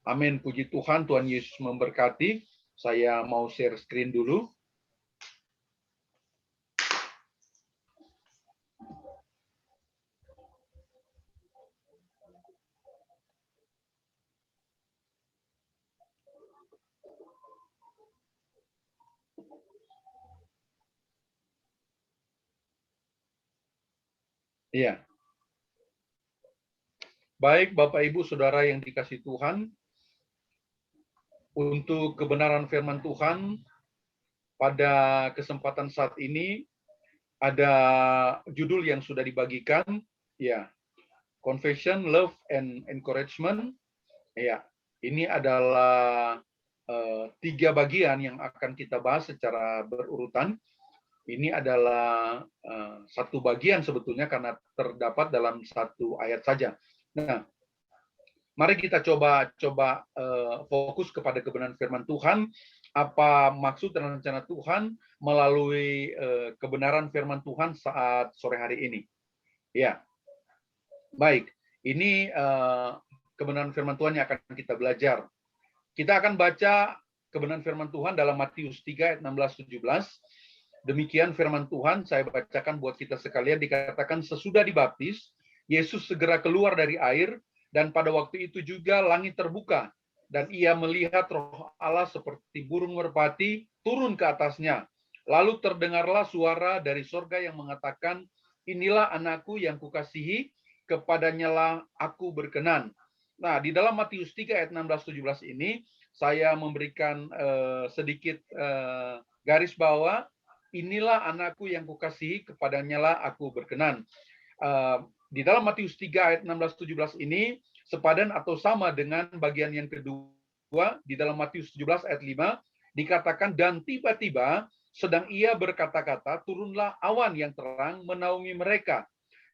Speaker 5: Amin. Puji Tuhan, Tuhan Yesus memberkati. Saya mau share screen dulu. Iya. Baik, Bapak, Ibu, Saudara yang dikasihi Tuhan, untuk kebenaran firman Tuhan, pada kesempatan saat ini, ada judul yang sudah dibagikan, ya, Confession, Love, and Encouragement. Ya, ini adalah 3 bagian yang akan kita bahas secara berurutan. Ini adalah satu bagian sebetulnya karena terdapat dalam satu ayat saja. Nah, mari kita coba fokus kepada kebenaran firman Tuhan. Apa maksud dan rencana Tuhan melalui kebenaran firman Tuhan saat sore hari ini? Ya, baik. Ini kebenaran firman Tuhan yang akan kita belajar. Kita akan baca kebenaran firman Tuhan dalam Matius 3 ayat 16-17. Demikian firman Tuhan, saya bacakan buat kita sekalian, dikatakan sesudah dibaptis, Yesus segera keluar dari air, dan pada waktu itu juga langit terbuka, dan ia melihat Roh Allah seperti burung merpati turun ke atasnya. Lalu terdengarlah suara dari sorga yang mengatakan, inilah anakku yang kukasihi, kepadanyalah aku berkenan. Nah, di dalam Matius 3 ayat 16-17 ini, saya memberikan sedikit garis bawah, inilah anakku yang kukasihi, kepadanyalah aku berkenan. Di dalam Matius 3 ayat 16-17 ini sepadan atau sama dengan bagian yang kedua di dalam Matius 17 ayat 5 dikatakan, dan tiba-tiba sedang ia berkata-kata, turunlah awan yang terang menaungi mereka.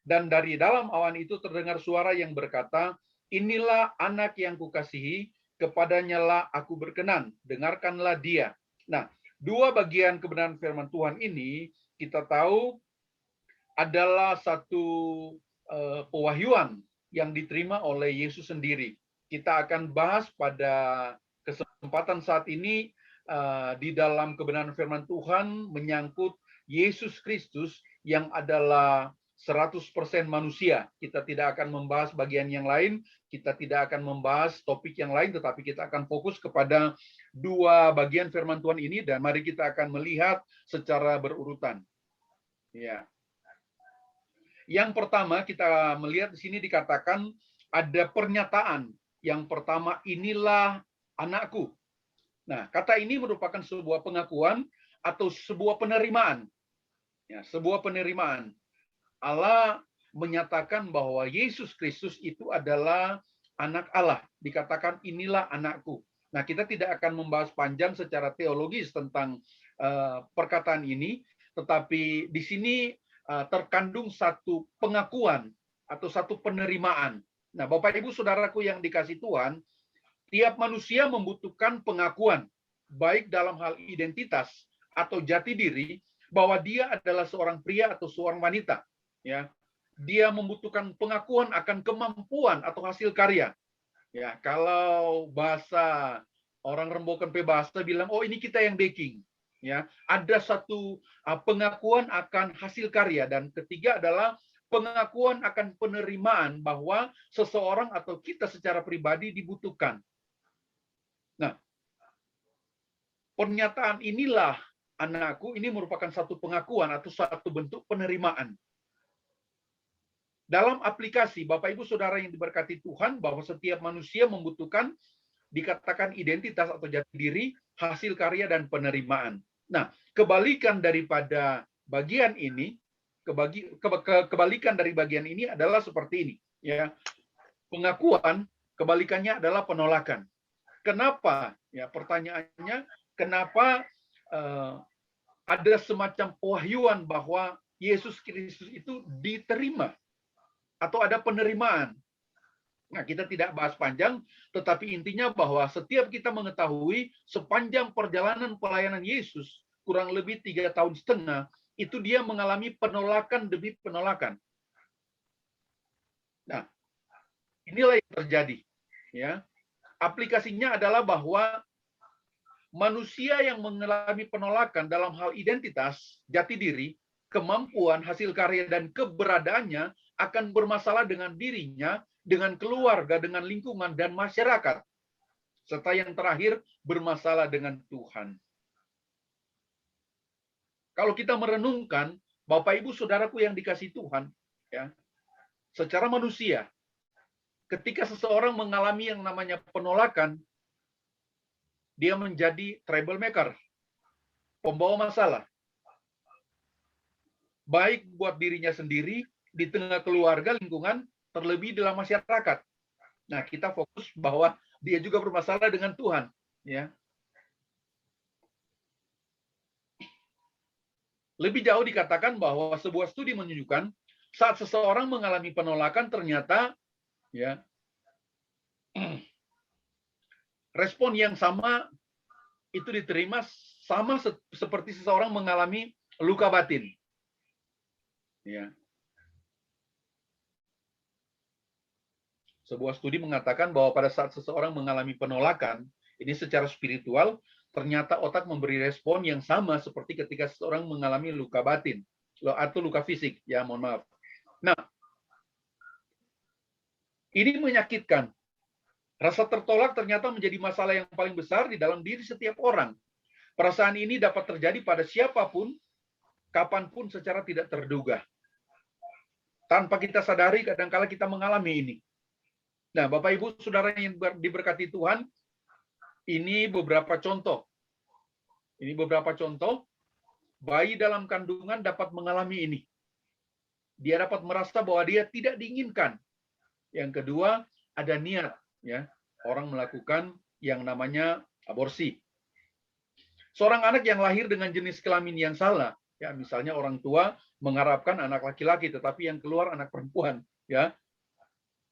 Speaker 5: Dan dari dalam awan itu terdengar suara yang berkata, inilah anak yang kukasihi, kepadanyalah aku berkenan, dengarkanlah dia. Nah, 2 bagian kebenaran firman Tuhan ini kita tahu adalah satu pewahyuan yang diterima oleh Yesus sendiri. Kita akan bahas pada kesempatan saat ini di dalam kebenaran firman Tuhan menyangkut Yesus Kristus yang adalah 100% manusia. Kita tidak akan membahas bagian yang lain, kita tidak akan membahas topik yang lain, tetapi kita akan fokus kepada 2 bagian firman Tuhan ini, dan mari kita akan melihat secara berurutan. Ya. Yang pertama kita melihat di sini dikatakan ada pernyataan. Yang pertama, inilah anakku. Nah, kata ini merupakan sebuah pengakuan atau sebuah penerimaan. Ya, sebuah penerimaan. Allah menyatakan bahwa Yesus Kristus itu adalah anak Allah. Dikatakan inilah anakku. Nah, kita tidak akan membahas panjang secara teologis tentang perkataan ini, tetapi di sini terkandung satu pengakuan atau satu penerimaan. Nah, Bapak Ibu Saudaraku yang dikasih Tuhan, tiap manusia membutuhkan pengakuan, baik dalam hal identitas atau jati diri, bahwa dia adalah seorang pria atau seorang wanita. Ya, dia membutuhkan pengakuan akan kemampuan atau hasil karya. Ya, kalau bahasa orang Rembokan bahasa bilang, oh ini kita yang baking. Ya, ada satu pengakuan akan hasil karya, dan ketiga adalah pengakuan akan penerimaan bahwa seseorang atau kita secara pribadi dibutuhkan. Nah, pernyataan inilah, anakku, ini merupakan satu pengakuan atau satu bentuk penerimaan. Dalam aplikasi, Bapak Ibu Saudara yang diberkati Tuhan, bahwa setiap manusia membutuhkan dikatakan identitas atau jati diri, hasil karya, dan penerimaan. Nah, kebalikan daripada bagian ini, kebalikan dari bagian ini adalah seperti ini. Ya, pengakuan, kebalikannya adalah penolakan. Kenapa? Ya, pertanyaannya, kenapa ada semacam pewahyuan bahwa Yesus Kristus itu diterima atau ada penerimaan? Nah, kita tidak bahas panjang, tetapi intinya bahwa setiap kita mengetahui sepanjang perjalanan pelayanan Yesus, kurang lebih 3,5 tahun, itu dia mengalami penolakan demi penolakan. Nah, inilah yang terjadi. Ya, aplikasinya adalah bahwa manusia yang mengalami penolakan dalam hal identitas, jati diri, kemampuan, hasil karya, dan keberadaannya akan bermasalah dengan dirinya, dengan keluarga, dengan lingkungan, dan masyarakat. Serta yang terakhir, bermasalah dengan Tuhan. Kalau kita merenungkan, Bapak Ibu Saudaraku yang dikasih Tuhan, ya, secara manusia, ketika seseorang mengalami yang namanya penolakan, dia menjadi troublemaker, pembawa masalah. Baik buat dirinya sendiri, di tengah keluarga, lingkungan, terlebih dalam masyarakat. Nah, kita fokus bahwa dia juga bermasalah dengan Tuhan. Ya. Lebih jauh dikatakan bahwa sebuah studi menunjukkan saat seseorang mengalami penolakan, ternyata ya respon yang sama itu diterima sama seperti seseorang mengalami luka batin. Ya. Sebuah studi mengatakan bahwa pada saat seseorang mengalami penolakan, ini secara spiritual, ternyata otak memberi respon yang sama seperti ketika seseorang mengalami luka batin atau luka fisik. Ya, mohon maaf. Nah, ini menyakitkan. Rasa tertolak ternyata menjadi masalah yang paling besar di dalam diri setiap orang. Perasaan ini dapat terjadi pada siapapun, kapanpun secara tidak terduga. Tanpa kita sadari, kadang-kala kita mengalami ini. Nah, Bapak Ibu Saudara yang diberkati Tuhan, ini beberapa contoh. Ini beberapa contoh bayi dalam kandungan dapat mengalami ini. Dia dapat merasa bahwa dia tidak diinginkan. Yang kedua, ada niat, ya, orang melakukan yang namanya aborsi. Seorang anak yang lahir dengan jenis kelamin yang salah, ya, misalnya orang tua mengharapkan anak laki-laki, tetapi yang keluar anak perempuan, ya.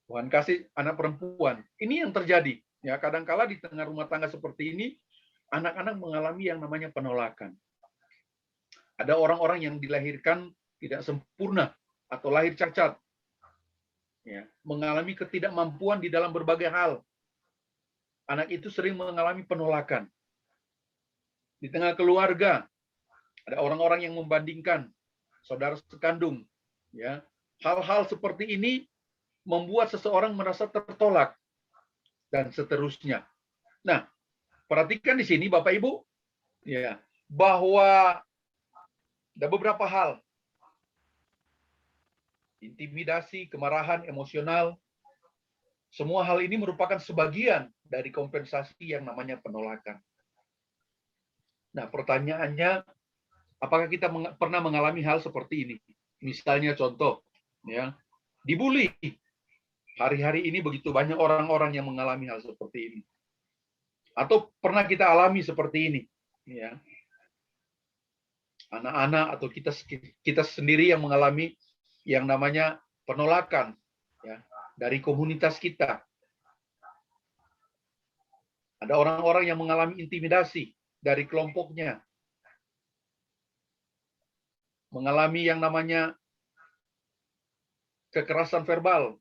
Speaker 5: Tuhan kasih anak perempuan. Ini yang terjadi. Ya, kadangkala di tengah rumah tangga seperti ini, anak-anak mengalami yang namanya penolakan. Ada orang-orang yang dilahirkan tidak sempurna atau lahir cacat. Ya, mengalami ketidakmampuan di dalam berbagai hal. Anak itu sering mengalami penolakan. Di tengah keluarga, ada orang-orang yang membandingkan saudara sekandung. Ya, hal-hal seperti ini membuat seseorang merasa tertolak, dan seterusnya. Nah, perhatikan di sini Bapak Ibu, ya, bahwa ada beberapa hal. Intimidasi, kemarahan, emosional, semua hal ini merupakan sebagian dari kompensasi yang namanya penolakan. Nah, pertanyaannya, apakah kita pernah mengalami hal seperti ini? Misalnya contoh, ya, dibully. Hari-hari ini begitu banyak orang-orang yang mengalami hal seperti ini. Atau pernah kita alami seperti ini, ya. Anak-anak atau kita sendiri yang mengalami yang namanya penolakan dari komunitas kita. Ada orang-orang yang mengalami intimidasi dari kelompoknya. Mengalami yang namanya kekerasan verbal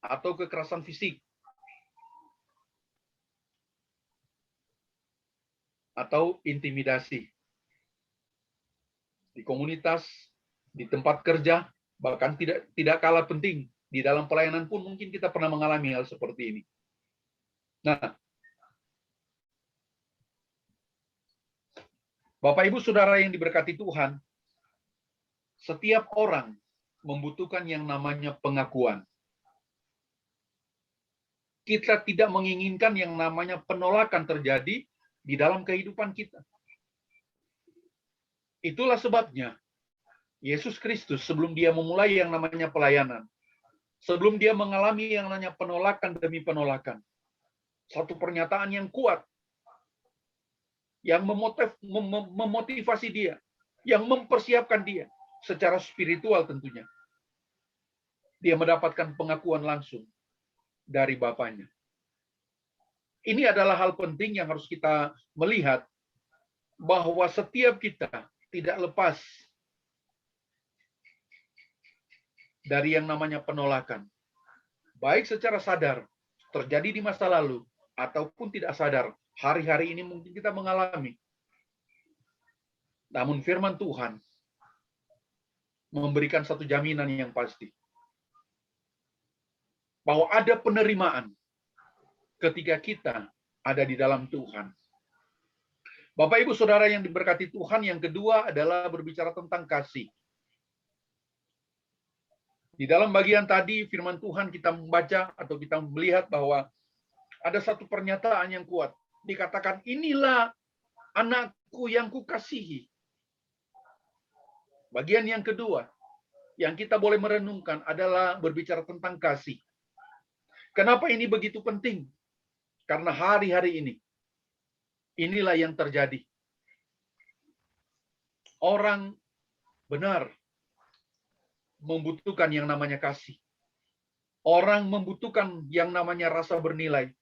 Speaker 5: atau kekerasan fisik. Atau intimidasi. Di komunitas, di tempat kerja, bahkan tidak kalah penting. Di dalam pelayanan pun mungkin kita pernah mengalami hal seperti ini. Nah, Bapak Ibu Saudara yang diberkati Tuhan, setiap orang membutuhkan yang namanya pengakuan. Kita tidak menginginkan yang namanya penolakan terjadi di dalam kehidupan kita. Itulah sebabnya Yesus Kristus sebelum dia memulai yang namanya pelayanan, sebelum dia mengalami yang namanya penolakan demi penolakan, satu pernyataan yang kuat, yang memotivasi dia, yang mempersiapkan dia secara spiritual tentunya. Dia mendapatkan pengakuan langsung dari Bapaknya. Ini adalah hal penting yang harus kita melihat, bahwa setiap kita tidak lepas dari yang namanya penolakan. Baik secara sadar, terjadi di masa lalu, ataupun tidak sadar, hari-hari ini mungkin kita mengalami. Namun firman Tuhan memberikan satu jaminan yang pasti. Bahwa ada penerimaan ketika kita ada di dalam Tuhan. Bapak Ibu Saudara yang diberkati Tuhan, yang kedua adalah berbicara tentang kasih. Di dalam bagian tadi firman Tuhan kita membaca atau kita melihat bahwa ada satu pernyataan yang kuat. Dikatakan, inilah anakku yang kukasihi. Bagian yang kedua yang kita boleh merenungkan adalah berbicara tentang kasih. Kenapa ini begitu penting? Karena hari-hari ini, inilah yang terjadi. Orang benar membutuhkan yang namanya kasih. Orang membutuhkan yang namanya rasa bernilai.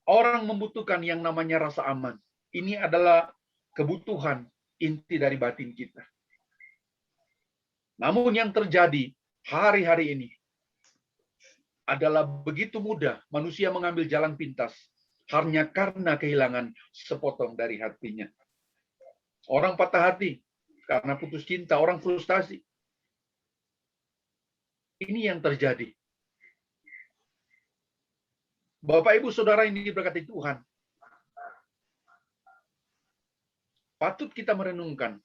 Speaker 5: Orang membutuhkan yang namanya rasa aman. Ini adalah kebutuhan inti dari batin kita. Namun yang terjadi hari-hari ini adalah begitu mudah manusia mengambil jalan pintas hanya karena kehilangan sepotong dari hatinya. Orang patah hati karena putus cinta, orang frustasi. Ini yang terjadi. Bapak Ibu Saudara yang diberkati Tuhan, patut kita merenungkan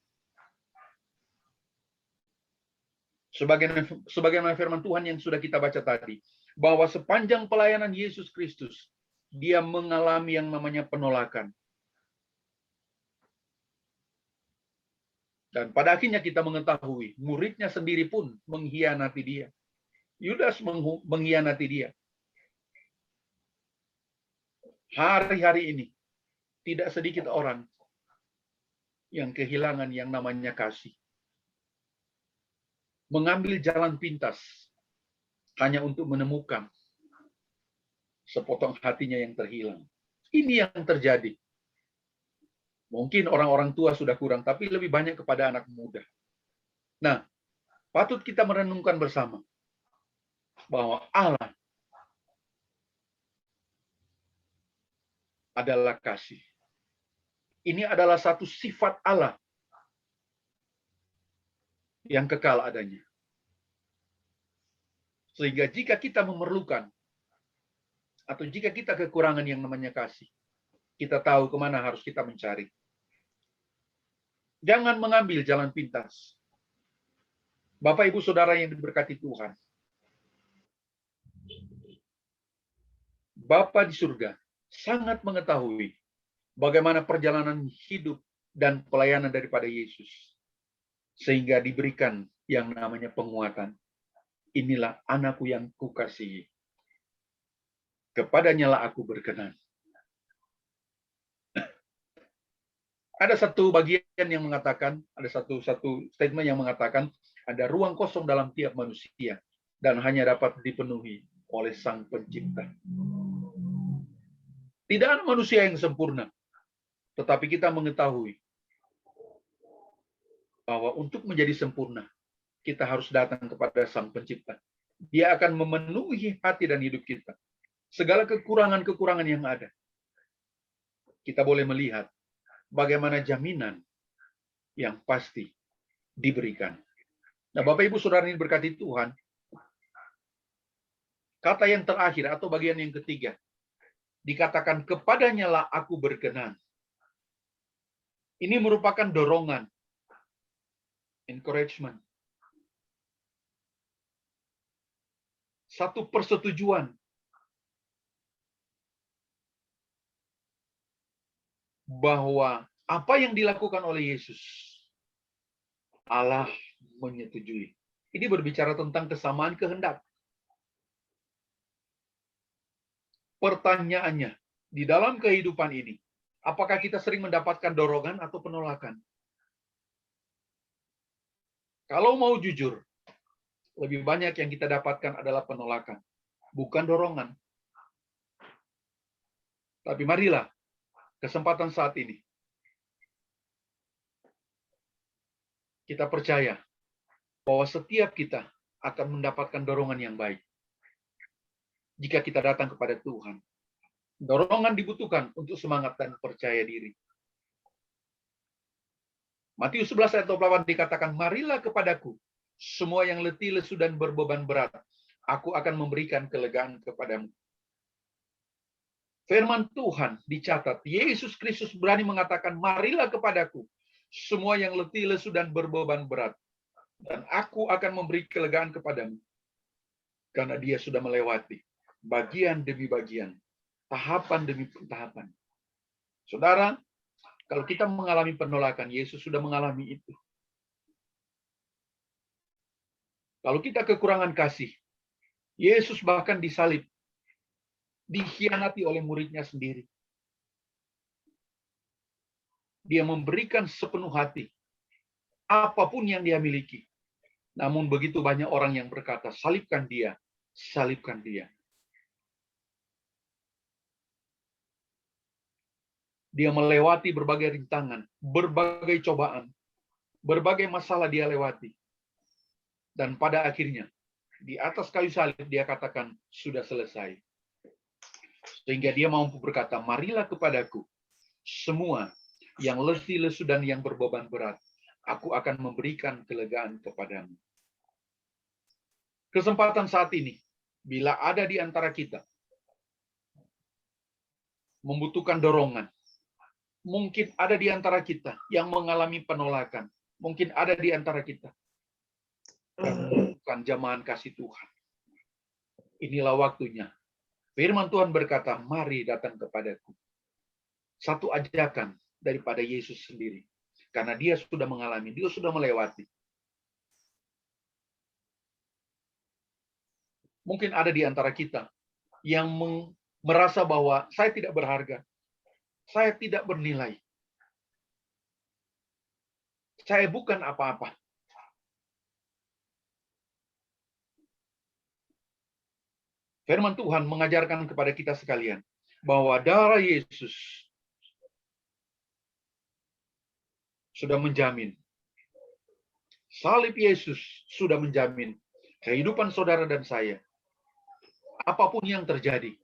Speaker 5: sebagaimana firman Tuhan yang sudah kita baca tadi, bahwa sepanjang pelayanan Yesus Kristus, dia mengalami yang namanya penolakan. Dan pada akhirnya kita mengetahui, muridnya sendiri pun mengkhianati dia. Yudas mengkhianati dia. Hari-hari ini, tidak sedikit orang yang kehilangan yang namanya kasih. Mengambil jalan pintas hanya untuk menemukan sepotong hatinya yang terhilang. Ini yang terjadi. Mungkin orang-orang tua sudah kurang, tapi lebih banyak kepada anak muda. Nah, patut kita merenungkan bersama bahwa Allah adalah kasih. Ini adalah satu sifat Allah yang kekal adanya. Sehingga jika kita memerlukan, atau jika kita kekurangan yang namanya kasih, kita tahu kemana harus kita mencari. Jangan mengambil jalan pintas. Bapak Ibu Saudara yang diberkati Tuhan, Bapa di surga sangat mengetahui bagaimana perjalanan hidup dan pelayanan daripada Yesus. Sehingga diberikan yang namanya penguatan. Inilah anakku yang kukasihi. Kepadanya lah aku berkenan. Ada satu bagian yang mengatakan, ada satu statement yang mengatakan, ada ruang kosong dalam tiap manusia. dan hanya dapat dipenuhi oleh Sang Pencipta. Tidak ada manusia yang sempurna, tetapi kita mengetahui bahwa untuk menjadi sempurna, kita harus datang kepada Sang Pencipta. Dia akan memenuhi hati dan hidup kita. Segala kekurangan-kekurangan yang ada, kita boleh melihat bagaimana jaminan yang pasti diberikan. Nah, Bapak Ibu Saudara ini berkati Tuhan, kata yang terakhir atau bagian yang ketiga, dikatakan kepadanya lah aku berkenan. Ini merupakan dorongan, encouragement. Satu persetujuan bahwa apa yang dilakukan oleh Yesus, Allah menyetujui. Ini berbicara tentang kesamaan kehendak. Pertanyaannya, di dalam kehidupan ini, apakah kita sering mendapatkan dorongan atau penolakan? Kalau mau jujur, lebih banyak yang kita dapatkan adalah penolakan, bukan dorongan. Tapi marilah, kesempatan saat ini, kita percaya bahwa setiap kita akan mendapatkan dorongan yang baik. Jika kita datang kepada Tuhan, dorongan dibutuhkan untuk semangat dan percaya diri. Matius 11 ayat 28 dikatakan, marilah kepadaku, semua yang letih, lesu, dan berbeban berat. Aku akan memberikan kelegaan kepadamu. Firman Tuhan dicatat, Yesus Kristus berani mengatakan, marilah kepadaku, semua yang letih, lesu, dan berbeban berat. Dan aku akan memberi kelegaan kepadamu. Karena dia sudah melewati bagian demi bagian, tahapan demi tahapan. Saudara, kalau kita mengalami penolakan, Yesus sudah mengalami itu. Kalau kita kekurangan kasih, Yesus bahkan disalib, dikhianati oleh muridnya sendiri. Dia memberikan sepenuh hati, apapun yang dia miliki. Namun begitu banyak orang yang berkata, salibkan dia, salibkan dia. Dia melewati berbagai rintangan, berbagai cobaan, berbagai masalah dia lewati. Dan pada akhirnya, di atas kayu salib dia katakan, sudah selesai. Sehingga dia mampu berkata, marilah kepadaku, semua yang letih, lesu, dan yang berbeban berat. Aku akan memberikan kelegaan kepadamu. Kesempatan saat ini, bila ada di antara kita, membutuhkan dorongan, mungkin ada di antara kita yang mengalami penolakan. Mungkin ada di antara kita yang membutuhkan jamahan kasih Tuhan. Inilah waktunya. Firman Tuhan berkata, mari datang kepadaku. Satu ajakan daripada Yesus sendiri. Karena dia sudah mengalami, dia sudah melewati. Mungkin ada di antara kita yang merasa bahwa saya tidak berharga. Saya tidak bernilai. Saya bukan apa-apa. Firman Tuhan mengajarkan kepada kita sekalian bahwa darah Yesus sudah menjamin. Salib Yesus sudah menjamin kehidupan saudara dan saya. Apapun yang terjadi,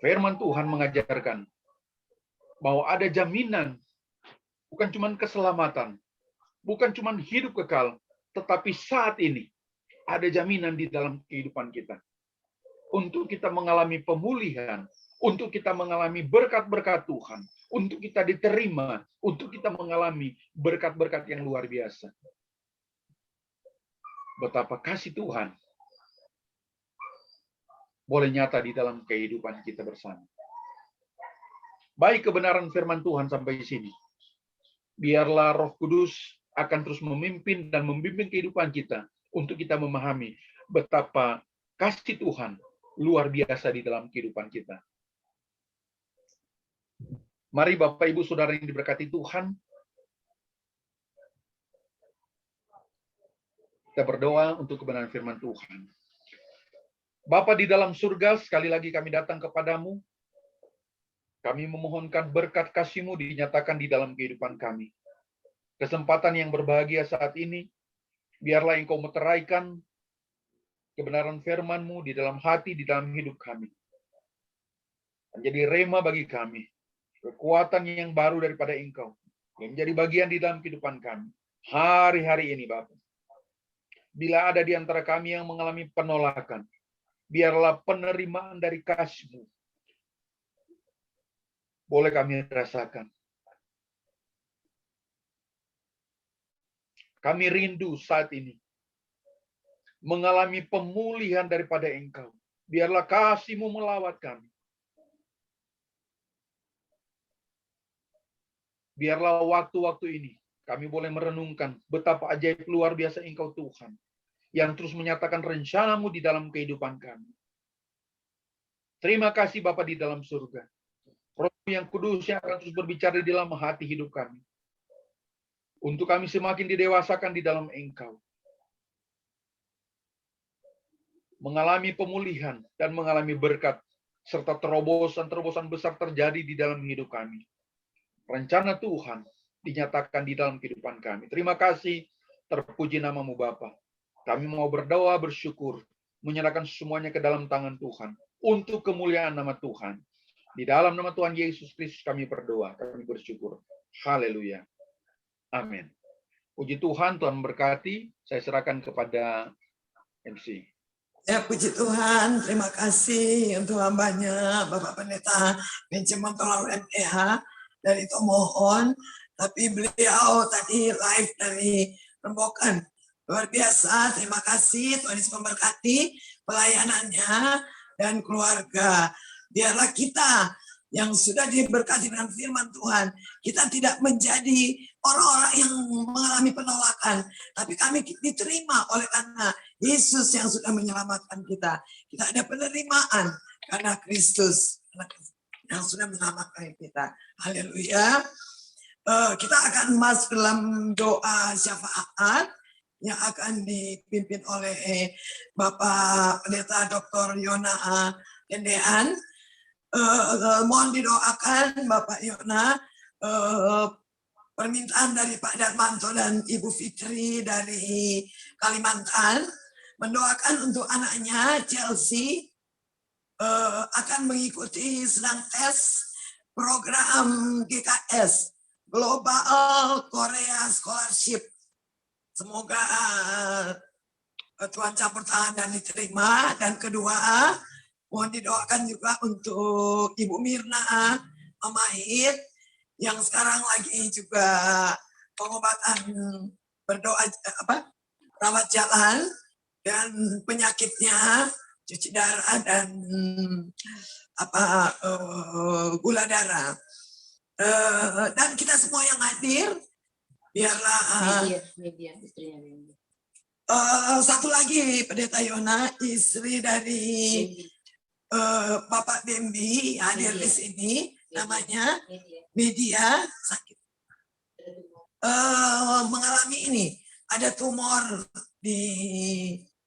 Speaker 5: firman Tuhan mengajarkan bahwa ada jaminan, bukan cuma keselamatan, bukan cuma hidup kekal, tetapi saat ini ada jaminan di dalam kehidupan kita. Untuk kita mengalami pemulihan, untuk kita mengalami berkat-berkat Tuhan, untuk kita diterima, untuk kita mengalami berkat-berkat yang luar biasa. Betapa kasih Tuhan boleh nyata di dalam kehidupan kita bersama. Baik kebenaran firman Tuhan sampai di sini. Biarlah Roh Kudus akan terus memimpin dan membimbing kehidupan kita untuk kita memahami betapa kasih Tuhan luar biasa di dalam kehidupan kita. Mari Bapak Ibu Saudara yang diberkati Tuhan, kita berdoa untuk kebenaran firman Tuhan. Bapa di dalam surga, sekali lagi kami datang kepadamu. Kami memohonkan berkat kasih-Mu dinyatakan di dalam kehidupan kami. Kesempatan yang berbahagia saat ini, biarlah Engkau meteraikan kebenaran firman-Mu di dalam hati, di dalam hidup kami. Menjadi rema bagi kami. Kekuatan yang baru daripada Engkau. Yang menjadi bagian di dalam kehidupan kami. Hari-hari ini, Bapa. Bila ada di antara kami yang mengalami penolakan, biarlah penerimaan dari kasih-Mu boleh kami rasakan. Kami rindu saat ini mengalami pemulihan daripada Engkau. Biarlah kasih-Mu melawat kami. Biarlah waktu-waktu ini kami boleh merenungkan betapa ajaib luar biasa Engkau Tuhan, yang terus menyatakan rencana-Mu di dalam kehidupan kami. Terima kasih Bapa di dalam surga. Roh yang kudus yang akan terus berbicara di dalam hati hidup kami. Untuk kami semakin didewasakan di dalam Engkau. Mengalami pemulihan dan mengalami berkat, serta terobosan-terobosan besar terjadi di dalam hidup kami. Rencana Tuhan dinyatakan di dalam kehidupan kami. Terima kasih, terpuji nama-Mu Bapa. Kami mau berdoa, bersyukur, menyerahkan semuanya ke dalam tangan Tuhan. Untuk kemuliaan nama Tuhan. Di dalam nama Tuhan Yesus Kristus kami berdoa, kami bersyukur. Haleluya. Amin. Puji Tuhan, Tuhan berkati. Saya serahkan kepada MC.
Speaker 1: Ya, puji Tuhan, terima kasih untuk hambanya Bapak Pendeta Benjamin Tolong MPH dari Tomohon, tapi beliau tadi live dari Rembokan. Luar biasa, terima kasih, Tuhan Yesus memberkati pelayanannya dan keluarga. Biarlah kita yang sudah diberkati dengan firman Tuhan, kita tidak menjadi orang-orang yang mengalami penolakan, tapi kami diterima oleh karena Yesus yang sudah menyelamatkan kita. Kita ada penerimaan karena Kristus yang sudah menyelamatkan kita. Haleluya. Kita akan masuk dalam doa syafaat yang akan dipimpin oleh Bapak Pendeta Dr. Yona Tendean. Mohon didoakan Bapak Yona, permintaan dari Pak Darmanto dan Ibu Fitri dari Kalimantan, mendoakan untuk anaknya Chelsea akan mengikuti sedang tes program GKS Global Korea Scholarship. Semoga Tuhan campur tangan dan diterima. Dan kedua, mohon didoakan juga untuk Ibu Mirna Amahid yang sekarang lagi juga pengobatan berdoa rawat jalan dan penyakitnya cuci darah dan gula darah. Dan kita semua yang hadir, biarlah
Speaker 6: media istrinya.
Speaker 1: satu lagi Pendeta Yona, istri dari Bapak Bembi hadir di sini, namanya Media, sakit. Mengalami ini, ada tumor di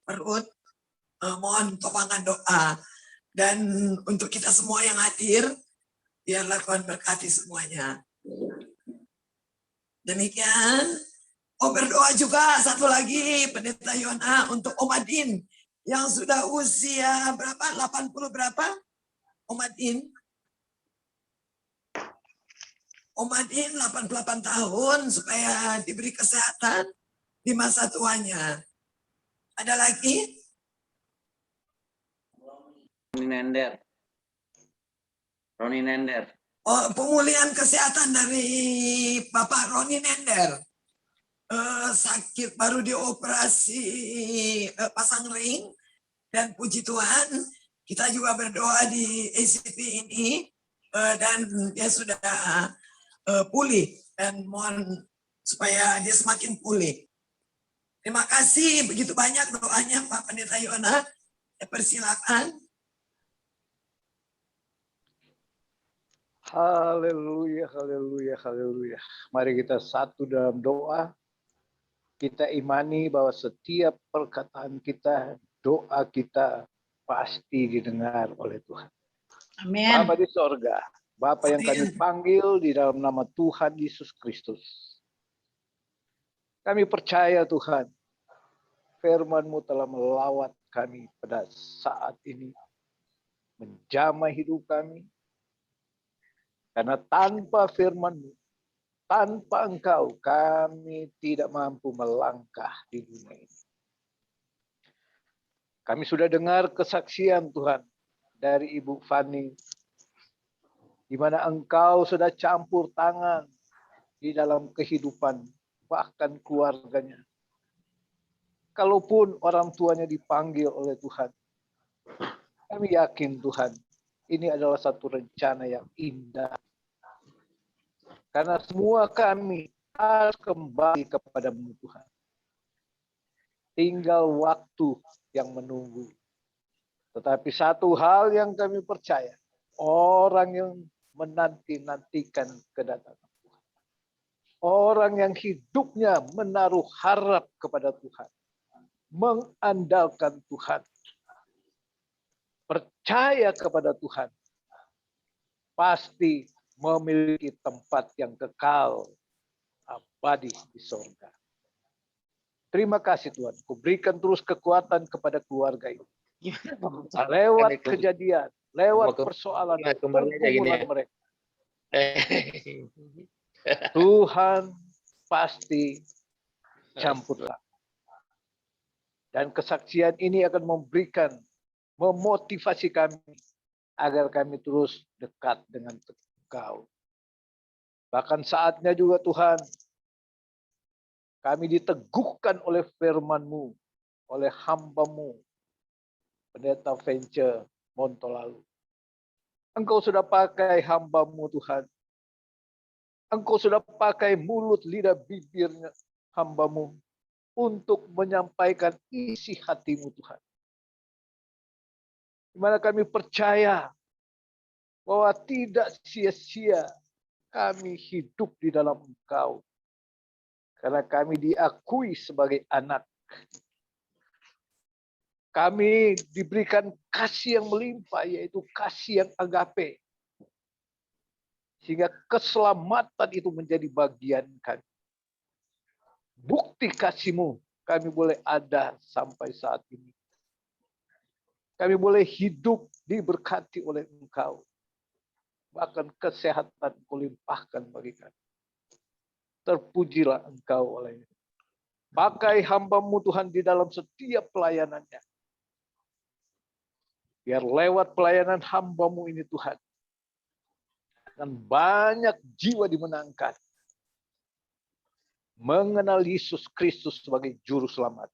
Speaker 1: perut, mohon topangan doa. Dan untuk kita semua yang hadir, biarlah Tuhan berkati semuanya. Demikian. Berdoa juga satu lagi Pendeta Yona untuk Om Adin yang sudah usia berapa? 80 berapa? Om Adin? Om Adin 88 tahun supaya diberi kesehatan di masa tuanya. Ada lagi?
Speaker 6: Roni Nender.
Speaker 1: Pemulihan kesehatan dari Bapak Roni Nender. Sakit baru dioperasi pasang ring, dan puji Tuhan kita juga berdoa di ACP ini dan dia sudah pulih, dan mohon supaya dia semakin pulih. Terima kasih, begitu banyak doanya Pak Pendeta Yona. Persilakan.
Speaker 7: Haleluya, haleluya, haleluya. Mari kita satu dalam doa. Kita imani bahwa setiap perkataan kita, doa kita pasti didengar oleh Tuhan.
Speaker 6: Amin.
Speaker 7: Bapa di sorga, Bapa yang kami
Speaker 1: Amin.
Speaker 7: panggil di dalam nama Tuhan Yesus Kristus. Kami percaya Tuhan, firman-Mu telah melawat kami pada saat ini, menjamah hidup kami. Karena tanpa firman-Mu, tanpa Engkau, kami tidak mampu melangkah di dunia ini. Kami sudah dengar kesaksian Tuhan dari Ibu Fani, di mana Engkau sudah campur tangan di dalam kehidupan, bahkan keluarganya. Kalaupun orang tuanya dipanggil oleh Tuhan, kami yakin Tuhan, ini adalah satu rencana yang indah. Karena semua kami harus kembali kepada-Mu Tuhan. Tinggal waktu yang menunggu. Tetapi satu hal yang kami percaya, orang yang menanti-nantikan kedatangan Tuhan. Orang yang hidupnya menaruh harap kepada Tuhan. Mengandalkan Tuhan. Percaya kepada Tuhan. Pasti memiliki tempat yang kekal abadi di surga. Terima kasih Tuhan. Kuberikan terus kekuatan kepada keluarga ini. Lewat kejadian, lewat persoalan, pergumulan mereka. Tuhan pasti campur tangan. Dan kesaksian ini akan memberikan, memotivasi kami agar kami terus dekat dengan Engkau. Bahkan saatnya juga Tuhan, kami diteguhkan oleh firman-Mu, oleh hamba-Mu, Pendeta Venture Montolalu. Engkau sudah pakai hamba-Mu Tuhan. Engkau sudah pakai mulut, lidah, bibirnya hamba-Mu untuk menyampaikan isi hati-Mu Tuhan. Di mana kami percaya bahwa tidak sia-sia kami hidup di dalam Engkau. Karena kami diakui sebagai anak. Kami diberikan kasih yang melimpah, yaitu kasih yang agape. Sehingga keselamatan itu menjadi bagian kami. Bukti kasih-Mu kami boleh ada sampai saat ini. Kami boleh hidup diberkati oleh Engkau. Bahkan kesehatan Kau limpahkan bagi kami. Terpujilah Engkau oleh pakai hamba-Mu Tuhan di dalam setiap pelayanannya. Biar lewat pelayanan hamba-Mu ini Tuhan, akan banyak jiwa dimenangkan. Mengenal Yesus Kristus sebagai Juru Selamat.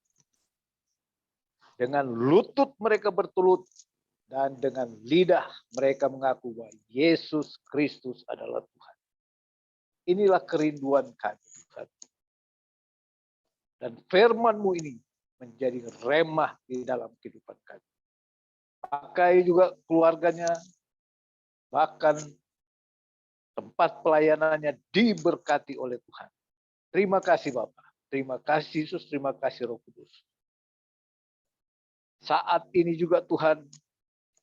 Speaker 7: Dengan lutut mereka bertelut, dan dengan lidah mereka mengaku bahwa Yesus Kristus adalah Tuhan. Inilah kerinduan kami, Tuhan. Dan firman-Mu ini menjadi remah di dalam kehidupan kami. Pakai juga keluarganya, bahkan tempat pelayanannya diberkati oleh Tuhan. Terima kasih Bapa, terima kasih Yesus, terima kasih Roh Kudus. Saat ini juga Tuhan,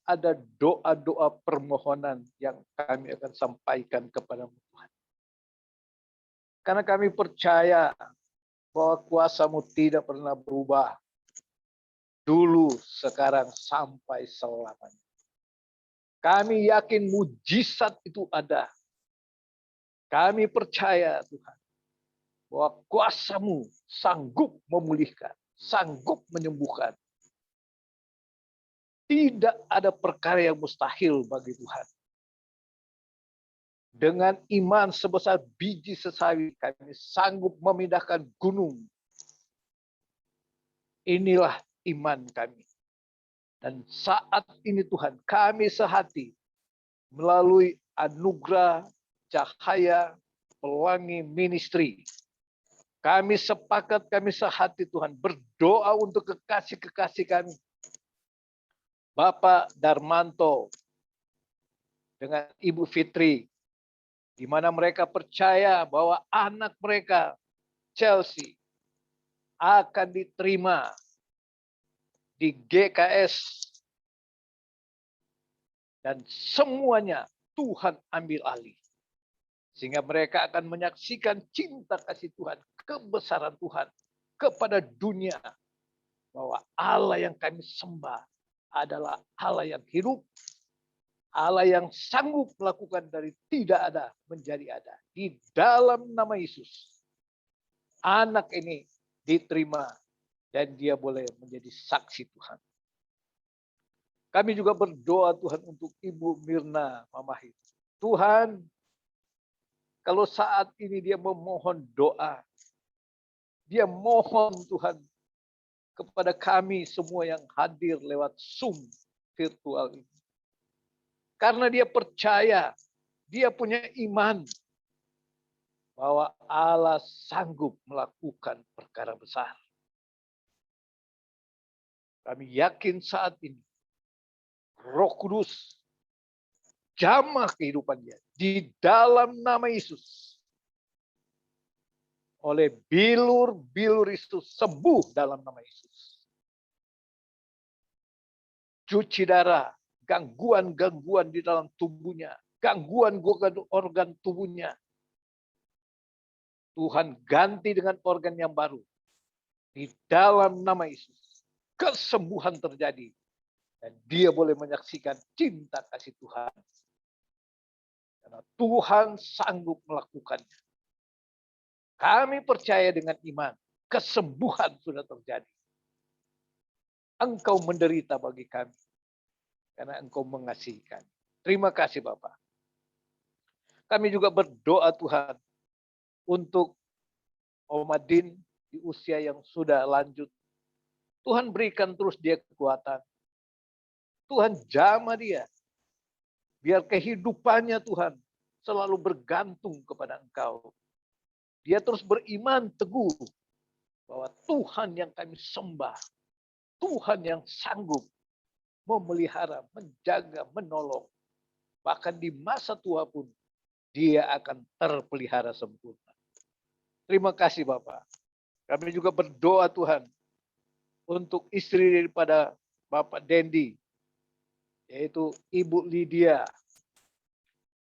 Speaker 7: ada doa-doa permohonan yang kami akan sampaikan kepada-Mu Tuhan. Karena kami percaya bahwa kuasa-Mu tidak pernah berubah. Dulu, sekarang, sampai selamanya. Kami yakin mujizat itu ada. Kami percaya Tuhan, bahwa kuasa-Mu sanggup memulihkan, sanggup menyembuhkan. Tidak ada perkara yang mustahil bagi Tuhan. Dengan iman sebesar biji sesawi, kami sanggup memindahkan gunung. Inilah iman kami. Dan saat ini Tuhan, kami sehati melalui anugerah cahaya pelangi ministry. Kami sepakat, kami sehati Tuhan, berdoa untuk kekasih-kekasih kami. Bapak Darmanto dengan Ibu Fitri, di mana mereka percaya bahwa anak mereka, Chelsea, akan diterima di GKS Dan semuanya Tuhan ambil alih. Sehingga mereka akan menyaksikan cinta kasih Tuhan, kebesaran Tuhan kepada dunia. Bahwa Allah yang kami sembah adalah Allah yang hidup, Allah yang sanggup melakukan dari tidak ada menjadi ada. Di dalam nama Yesus, anak ini diterima dan dia boleh menjadi saksi Tuhan. Kami juga berdoa Tuhan untuk Ibu Mirna Mamahit. Tuhan, kalau saat ini dia memohon doa, dia mohon Tuhan kepada kami semua yang hadir lewat Zoom virtual ini. Karena dia percaya, dia punya iman bahwa Allah sanggup melakukan perkara besar. Kami yakin saat ini Roh Kudus jamah kehidupan dia di dalam nama Yesus. Oleh bilur-bilur itu sembuh dalam nama Yesus. Cuci darah, gangguan-gangguan di dalam tubuhnya, gangguan organ tubuhnya. Tuhan ganti dengan organ yang baru. Di dalam nama Yesus. Kesembuhan terjadi. Dan dia boleh menyaksikan cinta kasih Tuhan. Karena Tuhan sanggup melakukannya. Kami percaya dengan iman. Kesembuhan sudah terjadi. Engkau menderita bagi kami. Karena engkau mengasihi kami. Terima kasih Bapak. Kami juga berdoa Tuhan. Untuk Om Adin di usia yang sudah lanjut. Tuhan berikan terus dia kekuatan. Tuhan jamah dia. Biar kehidupannya Tuhan selalu bergantung kepada Engkau. Dia terus beriman teguh bahwa Tuhan yang kami sembah, Tuhan yang sanggup memelihara, menjaga, menolong. Bahkan di masa tua pun dia akan terpelihara sempurna. Terima kasih Bapak. Kami juga berdoa Tuhan untuk istri daripada Bapak Dendi, yaitu Ibu Lydia.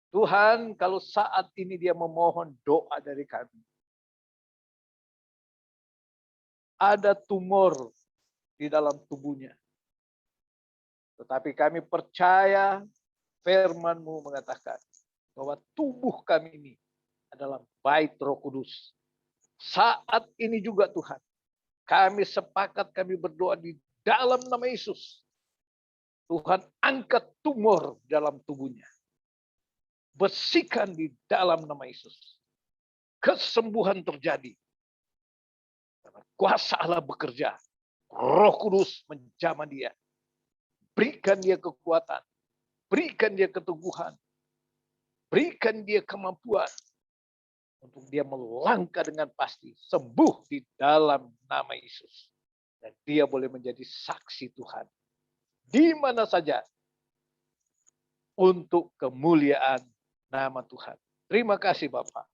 Speaker 7: Tuhan, kalau saat ini dia memohon doa dari kami. Ada tumor di dalam tubuhnya. Tetapi kami percaya firman-Mu mengatakan bahwa tubuh kami ini adalah bait Roh Kudus. Saat ini juga Tuhan, kami sepakat kami berdoa di dalam nama Yesus. Tuhan angkat tumor dalam tubuhnya. Bersihkan di dalam nama Yesus. Kesembuhan terjadi. Karena kuasa Allah bekerja. Roh Kudus menjamah dia. Berikan dia kekuatan. Berikan dia keteguhan. Berikan dia kemampuan. Untuk dia melangkah dengan pasti. Sembuh di dalam nama Yesus. Dan dia boleh menjadi saksi Tuhan. Di mana saja. Untuk kemuliaan nama Tuhan. Terima kasih Bapak.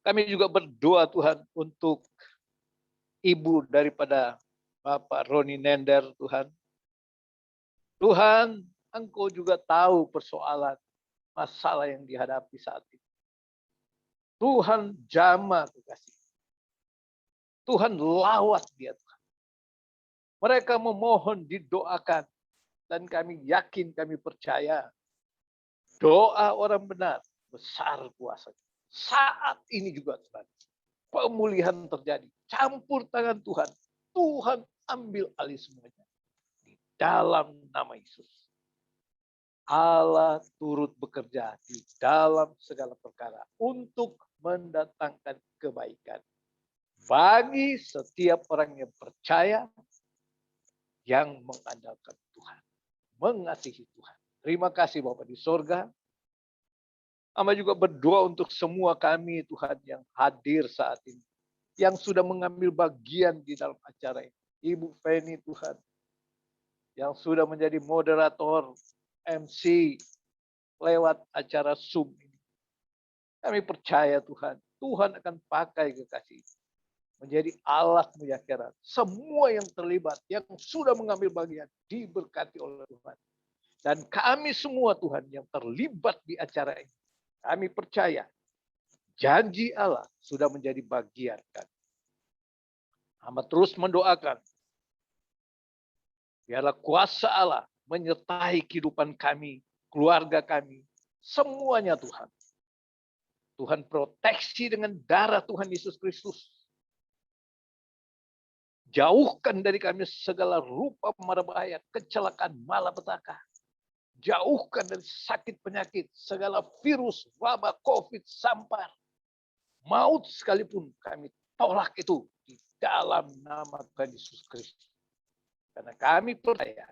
Speaker 7: Kami juga berdoa Tuhan untuk ibu daripada Bapak Roni Nender Tuhan. Tuhan, Engkau juga tahu persoalan masalah yang dihadapi saat ini. Tuhan jamah kekasih. Tuhan lawat dia Tuhan. Mereka memohon didoakan. Dan kami yakin, kami percaya. Doa orang benar, besar kuasanya. Saat ini juga Tuhan, pemulihan terjadi. Campur tangan Tuhan. Tuhan ambil alih semuanya. Di dalam nama Yesus. Allah turut bekerja di dalam segala perkara. Untuk mendatangkan kebaikan. Bagi setiap orang yang percaya. Yang mengandalkan Tuhan. Mengasihi Tuhan. Terima kasih Bapak di sorga. Hamba juga berdoa untuk semua kami Tuhan yang hadir saat ini. Yang sudah mengambil bagian di dalam acara ini. Ibu Feni Tuhan. Yang sudah menjadi moderator MC lewat acara Zoom ini. Kami percaya Tuhan. Tuhan akan pakai kekasih. Menjadi alat kemuliaan. Semua yang terlibat. Yang sudah mengambil bagian. Diberkati oleh Tuhan. Dan kami semua Tuhan yang terlibat di acara ini, kami percaya janji Allah sudah menjadi bagian kami. Hamba terus mendoakan, biarlah kuasa Allah menyertai kehidupan kami, keluarga kami, semuanya Tuhan. Tuhan proteksi dengan darah Tuhan Yesus Kristus. Jauhkan dari kami segala rupa mara bahaya, kecelakaan, malapetaka. Jauhkan dari sakit penyakit, segala virus, wabah, COVID, sampar, maut sekalipun kami tolak itu di dalam nama Tuhan Yesus Kristus. Karena kami percaya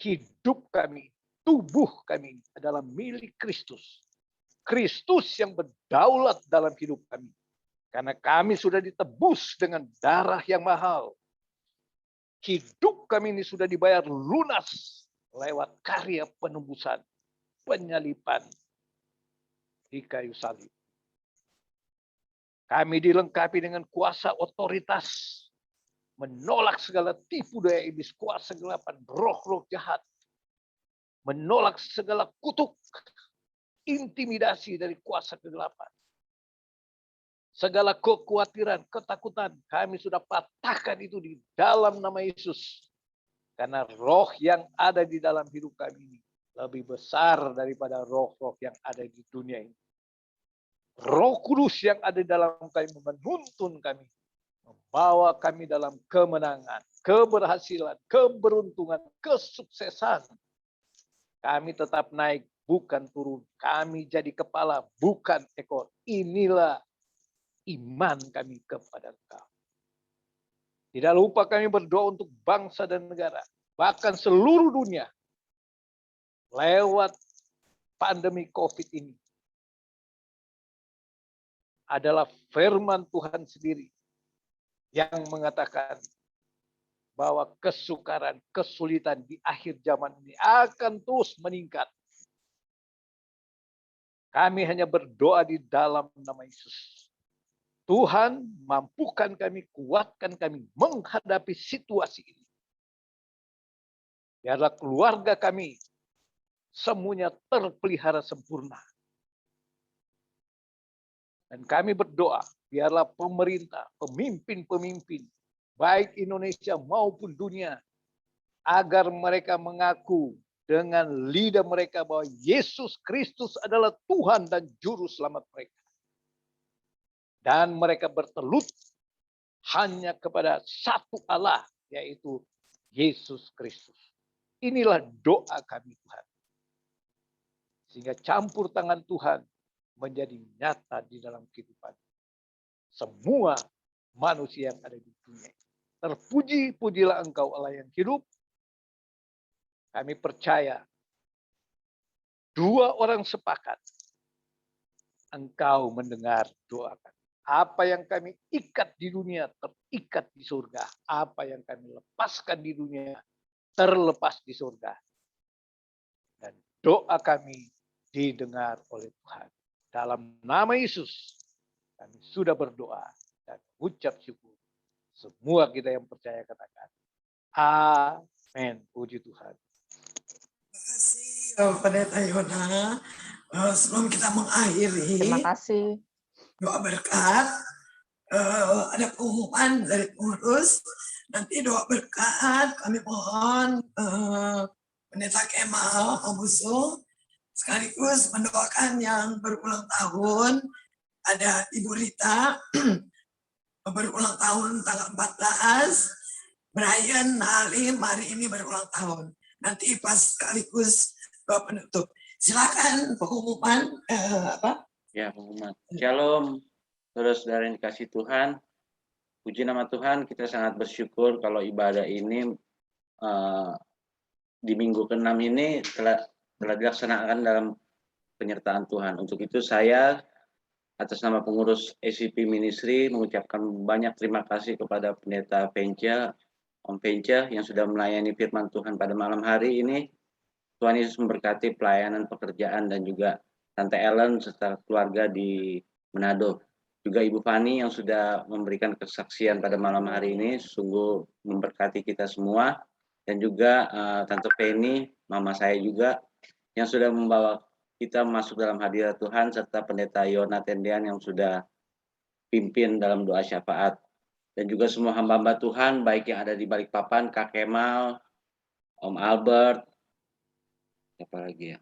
Speaker 7: hidup kami, tubuh kami adalah milik Kristus. Kristus yang berdaulat dalam hidup kami. Karena kami sudah ditebus dengan darah yang mahal. Hidup kami ini sudah dibayar lunas lewat karya penebusan, penyaliban di kayu salib. Kami dilengkapi dengan kuasa otoritas, menolak segala tipu daya iblis, kuasa kegelapan, roh-roh jahat, menolak segala kutuk, intimidasi dari kuasa kegelapan. Segala kekhawatiran, ketakutan, kami sudah patahkan itu di dalam nama Yesus. Karena roh yang ada di dalam hidup kami ini lebih besar daripada roh-roh yang ada di dunia ini. Roh Kudus yang ada di dalam kami menuntun kami, membawa kami dalam kemenangan, keberhasilan, keberuntungan, kesuksesan. Kami tetap naik, bukan turun. Kami jadi kepala, bukan ekor. Inilah iman kami kepada Engkau. Tidak lupa kami berdoa untuk bangsa dan negara, bahkan seluruh dunia, lewat pandemi COVID ini. Adalah firman Tuhan sendiri yang mengatakan bahwa kesukaran, kesulitan di akhir zaman ini akan terus meningkat. Kami hanya berdoa di dalam nama Yesus. Tuhan, mampukan kami, kuatkan kami menghadapi situasi ini. Biarlah keluarga kami semuanya terpelihara sempurna. Dan kami berdoa, biarlah pemerintah, pemimpin-pemimpin, baik Indonesia maupun dunia, agar mereka mengaku dengan lidah mereka bahwa Yesus Kristus adalah Tuhan dan Juru Selamat mereka. Dan mereka bertelut hanya kepada satu Allah, yaitu Yesus Kristus. Inilah doa kami Tuhan. Sehingga campur tangan Tuhan menjadi nyata di dalam kehidupan semua manusia yang ada di dunia. Terpuji-pujilah Engkau Allah yang hidup. Kami percaya dua orang sepakat. Engkau mendengar doa kami. Apa yang kami ikat di dunia terikat di surga. Apa yang kami lepaskan di dunia terlepas di surga. Dan doa kami didengar oleh Tuhan. Dalam nama Yesus kami sudah berdoa dan ucap syukur. Semua kita yang percaya katakan amin. Puji Tuhan.
Speaker 1: Terima kasih Pendeta Yona. Sebelum kita mengakhiri
Speaker 4: Terima kasih.
Speaker 1: doa berkat, ada pengumuman dari pengurus. Nanti doa berkat kami mohon Pendeta Kemal Obuso sekaligus mendoakan yang berulang tahun. Ada Ibu Rita berulang tahun tanggal 14, Brian Halim hari ini berulang tahun. Nanti pas sekaligus doa penutup. Silakan pengumuman apa?
Speaker 6: Ya, pengumuman. Shalom, saudara-saudara yang dikasih Tuhan. Puji nama Tuhan, kita sangat bersyukur kalau ibadah ini di minggu ke-6 ini telah dilaksanakan dalam penyertaan Tuhan. Untuk itu saya atas nama pengurus ACP Ministry mengucapkan banyak terima kasih kepada Pendeta Penca, Om Penca yang sudah melayani firman Tuhan pada malam hari ini. Tuhan Yesus memberkati pelayanan pekerjaan dan juga Tante Ellen serta keluarga di Manado. Juga Ibu Fani yang sudah memberikan kesaksian pada malam hari ini, sungguh memberkati kita semua. Dan juga Tante Penny mama saya juga yang sudah membawa kita masuk dalam hadirat Tuhan, serta Pendeta Yona Tendian yang sudah pimpin dalam doa syafaat. Dan juga semua hamba-hamba Tuhan, baik yang ada di Balikpapan, Kak Kemal, Om Albert, siapa lagi ya?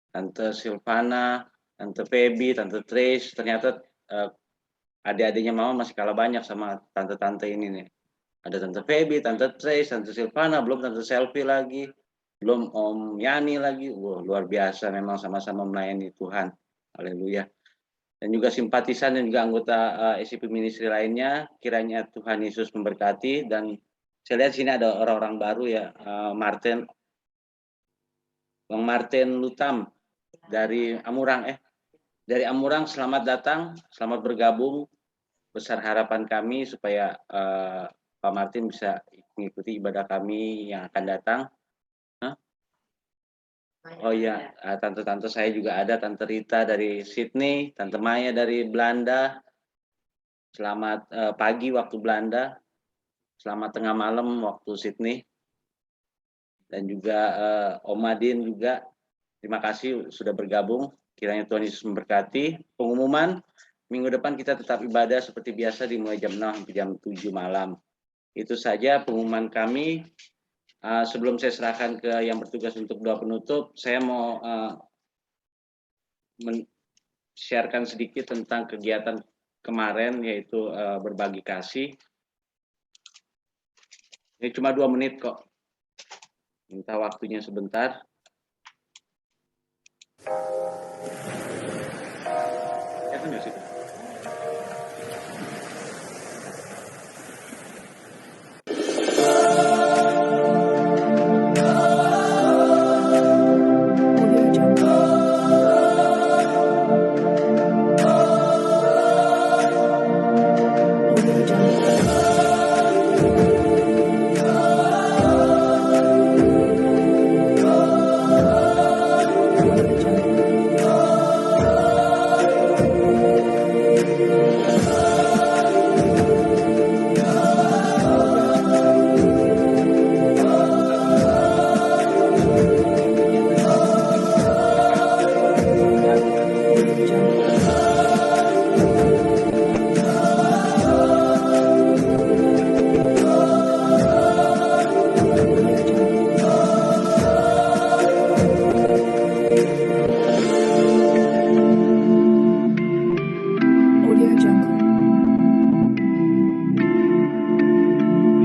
Speaker 6: Tante Silvana, Tante Feby, Tante Trace, ternyata adik-adiknya mama masih kalah banyak sama tante-tante ini nih. Ada Tante Feby, Tante Trace, Tante Silvana, belum Tante Selfie lagi, belum Om Yani lagi. Wah, luar biasa memang sama-sama melayani Tuhan. Haleluya. Dan juga simpatisan dan juga anggota SCP Ministry lainnya, kiranya Tuhan Yesus memberkati. Dan saya lihat sini ada orang-orang baru ya, Bang Martin Lutam dari Amurang. Dari Amurang, selamat datang, selamat bergabung. Besar harapan kami supaya Pak Martin bisa mengikuti ibadah kami yang akan datang. Oh iya, tante-tante saya juga ada, Tante Rita dari Sydney, Tante Maya dari Belanda. Selamat pagi waktu Belanda, selamat tengah malam waktu Sydney. Dan juga Om Madin juga, terima kasih sudah bergabung. Kiranya Tuhan Yesus memberkati. Pengumuman, minggu depan kita tetap ibadah seperti biasa dimulai jam 6 sampai jam 7 malam. Itu saja pengumuman kami. Sebelum saya serahkan ke yang bertugas untuk doa penutup, saya mau men-sharekan sedikit tentang kegiatan kemarin, yaitu berbagi kasih. Ini cuma 2 menit kok. Minta waktunya sebentar. Ya kan ya sih.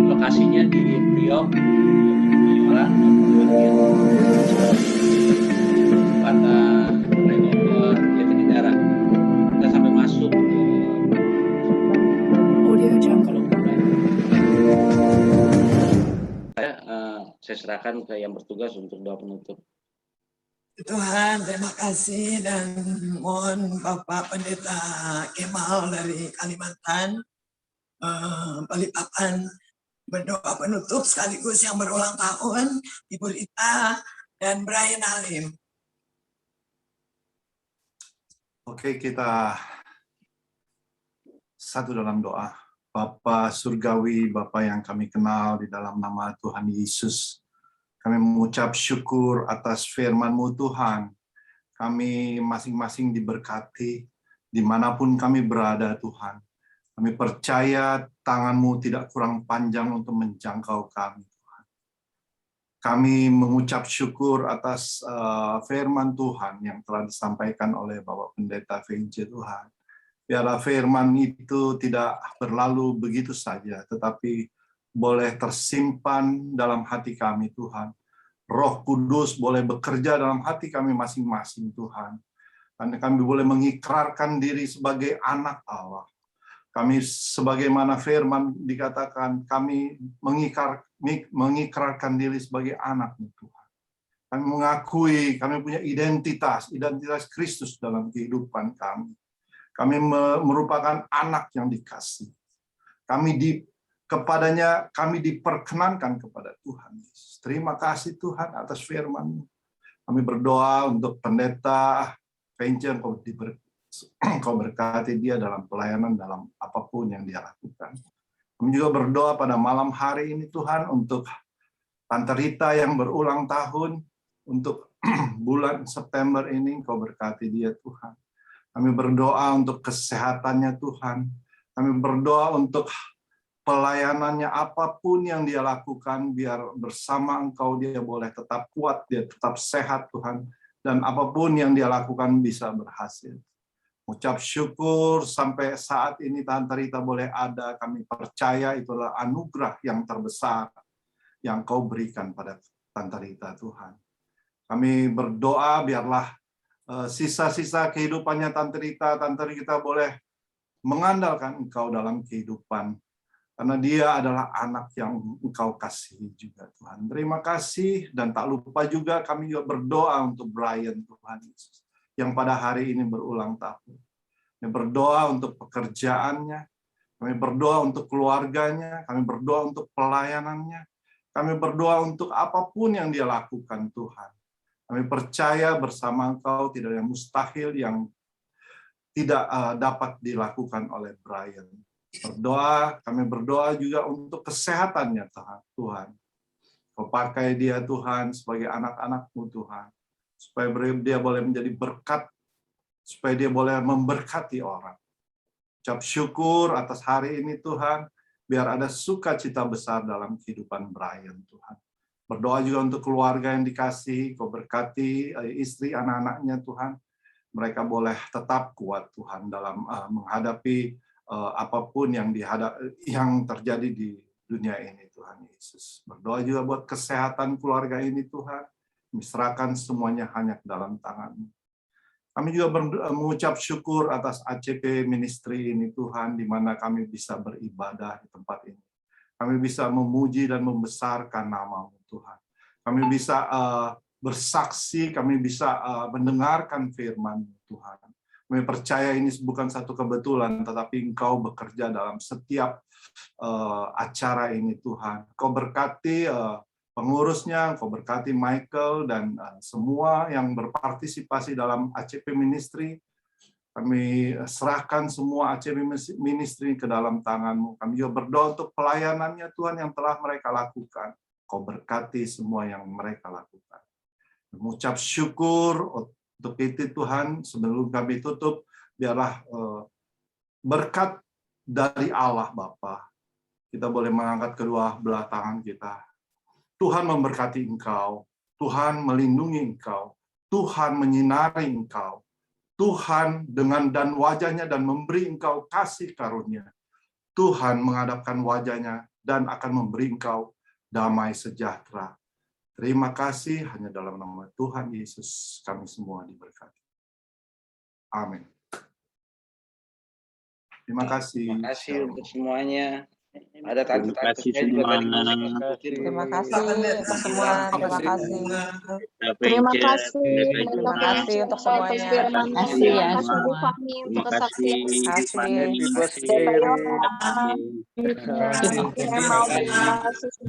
Speaker 6: Lokasinya di Priok, pada flyover Jatinegara. Kita sampai masuk ke saya serahkan ke yang bertugas untuk doa penutup.
Speaker 1: Tuhan, terima kasih dan mohon Bapak Pendeta Kemal dari Kalimantan, Balikpapan berdoa penutup sekaligus yang berulang tahun, Ibu Rita dan Brian Halim.
Speaker 8: Oke, kita satu dalam doa. Bapa Surgawi, Bapa yang kami kenal di dalam nama Tuhan Yesus, kami mengucap syukur atas firman-Mu Tuhan. Kami masing-masing diberkati dimanapun kami berada Tuhan. Kami percaya tangan-Mu tidak kurang panjang untuk menjangkau kami Tuhan. Kami mengucap syukur atas firman Tuhan yang telah disampaikan oleh Bapak Pendeta VJ Tuhan. Biarlah firman itu tidak berlalu begitu saja, tetapi boleh tersimpan dalam hati kami Tuhan. Roh Kudus boleh bekerja dalam hati kami masing-masing Tuhan. Dan kami boleh mengikrarkan diri sebagai anak Allah. Kami sebagaimana firman dikatakan, kami mengikrarkan diri sebagai anak-Mu Tuhan. Kami mengakui kami punya identitas Kristus dalam kehidupan kami. Kami merupakan anak yang dikasihi. Kepadanya kami diperkenankan kepada Tuhan Yesus. Terima kasih Tuhan atas firman-Mu. Kami berdoa untuk pendeta Venture, Kau berkati dia dalam pelayanan, dalam apapun yang dia lakukan. Kami juga berdoa pada malam hari ini Tuhan untuk Tante Rita yang berulang tahun. untuk bulan September ini Engkau berkati dia Tuhan. Kami berdoa untuk kesehatannya Tuhan. Kami berdoa untuk pelayanannya, apapun yang dia lakukan, biar bersama Engkau dia boleh tetap kuat, dia tetap sehat Tuhan. Dan apapun yang dia lakukan bisa berhasil. Ucap syukur sampai saat ini Tante Rita boleh ada, kami percaya itulah anugerah yang terbesar yang Kau berikan pada Tante Rita Tuhan. Kami berdoa biarlah sisa-sisa kehidupannya Tante Rita boleh mengandalkan Engkau dalam kehidupan. Karena dia adalah anak yang Engkau kasihi juga Tuhan. Terima kasih dan tak lupa juga kami juga berdoa untuk Brian Tuhan Yesus. Yang pada hari ini berulang tahun. Kami berdoa untuk pekerjaannya. Kami berdoa untuk keluarganya. Kami berdoa untuk pelayanannya. Kami berdoa untuk apapun yang dia lakukan Tuhan. Kami percaya bersama Engkau tidak ada yang mustahil yang tidak dapat dilakukan oleh Brian. Kami berdoa juga untuk kesehatannya Tuhan. Kau pakai dia Tuhan sebagai anak-anak-Mu Tuhan. Supaya dia boleh menjadi berkat, supaya dia boleh memberkati orang. Ucap syukur atas hari ini Tuhan, biar ada sukacita besar dalam kehidupan Brian Tuhan. Berdoa juga untuk keluarga yang dikasihi, Kau berkati istri, anak-anaknya Tuhan. Mereka boleh tetap kuat Tuhan dalam menghadapi apapun yang terjadi di dunia ini Tuhan Yesus. Berdoa juga buat kesehatan keluarga ini Tuhan. Serahkan semuanya hanya ke dalam tangan-Mu. Kami juga mengucap syukur atas ACP Ministry ini Tuhan, di mana kami bisa beribadah di tempat ini. Kami bisa memuji dan membesarkan nama-Mu Tuhan. Kami bisa bersaksi, kami bisa mendengarkan firman Tuhan. Kami percaya ini bukan satu kebetulan, tetapi Engkau bekerja dalam setiap acara ini Tuhan. Kau berkati pengurusnya, Kau berkati Michael dan semua yang berpartisipasi dalam ACP Ministry. Kami serahkan semua ACP Ministry ke dalam tangan-Mu. Kami juga berdoa untuk pelayanannya Tuhan yang telah mereka lakukan. Kau berkati semua yang mereka lakukan. Mengucap syukur untuk itu Tuhan, sebelum kami tutup, biarlah berkat dari Allah Bapa. Kita boleh mengangkat kedua belah tangan kita. Tuhan memberkati engkau, Tuhan melindungi engkau, Tuhan menyinari engkau, Tuhan dengan dan wajahnya dan memberi engkau kasih karunia. Tuhan menghadapkan wajahnya dan akan memberi engkau damai sejahtera. Terima kasih, hanya dalam nama Tuhan Yesus kami semua diberkati. Amin. Terima kasih.
Speaker 6: Terima kasih untuk semuanya. Ada
Speaker 2: Terima kasih semua.
Speaker 4: Terima kasih untuk semua. Terima kasih.
Speaker 9: Terima kasih.
Speaker 4: Terima kasih untuk semuanya.
Speaker 9: Terima kasih ya semua.
Speaker 2: Terima kasih.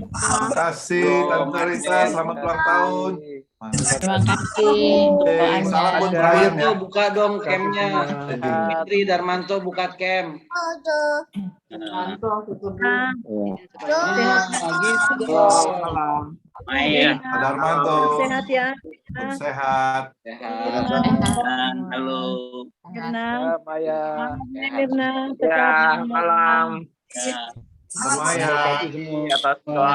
Speaker 8: Terima kasih Tante Rita, selamat ulang tahun.
Speaker 9: Terima kasih.
Speaker 8: Salam buat Brian ya.
Speaker 6: Buka dong camnya. Fitri Darmanto buka cam.
Speaker 8: Pak Darmanto.
Speaker 9: Sehat ya.
Speaker 8: Sehat.
Speaker 6: Halo.
Speaker 9: Mirna.
Speaker 7: Maya.
Speaker 9: Mirna.
Speaker 10: Ya, malam.
Speaker 8: Maya.
Speaker 10: Atas doa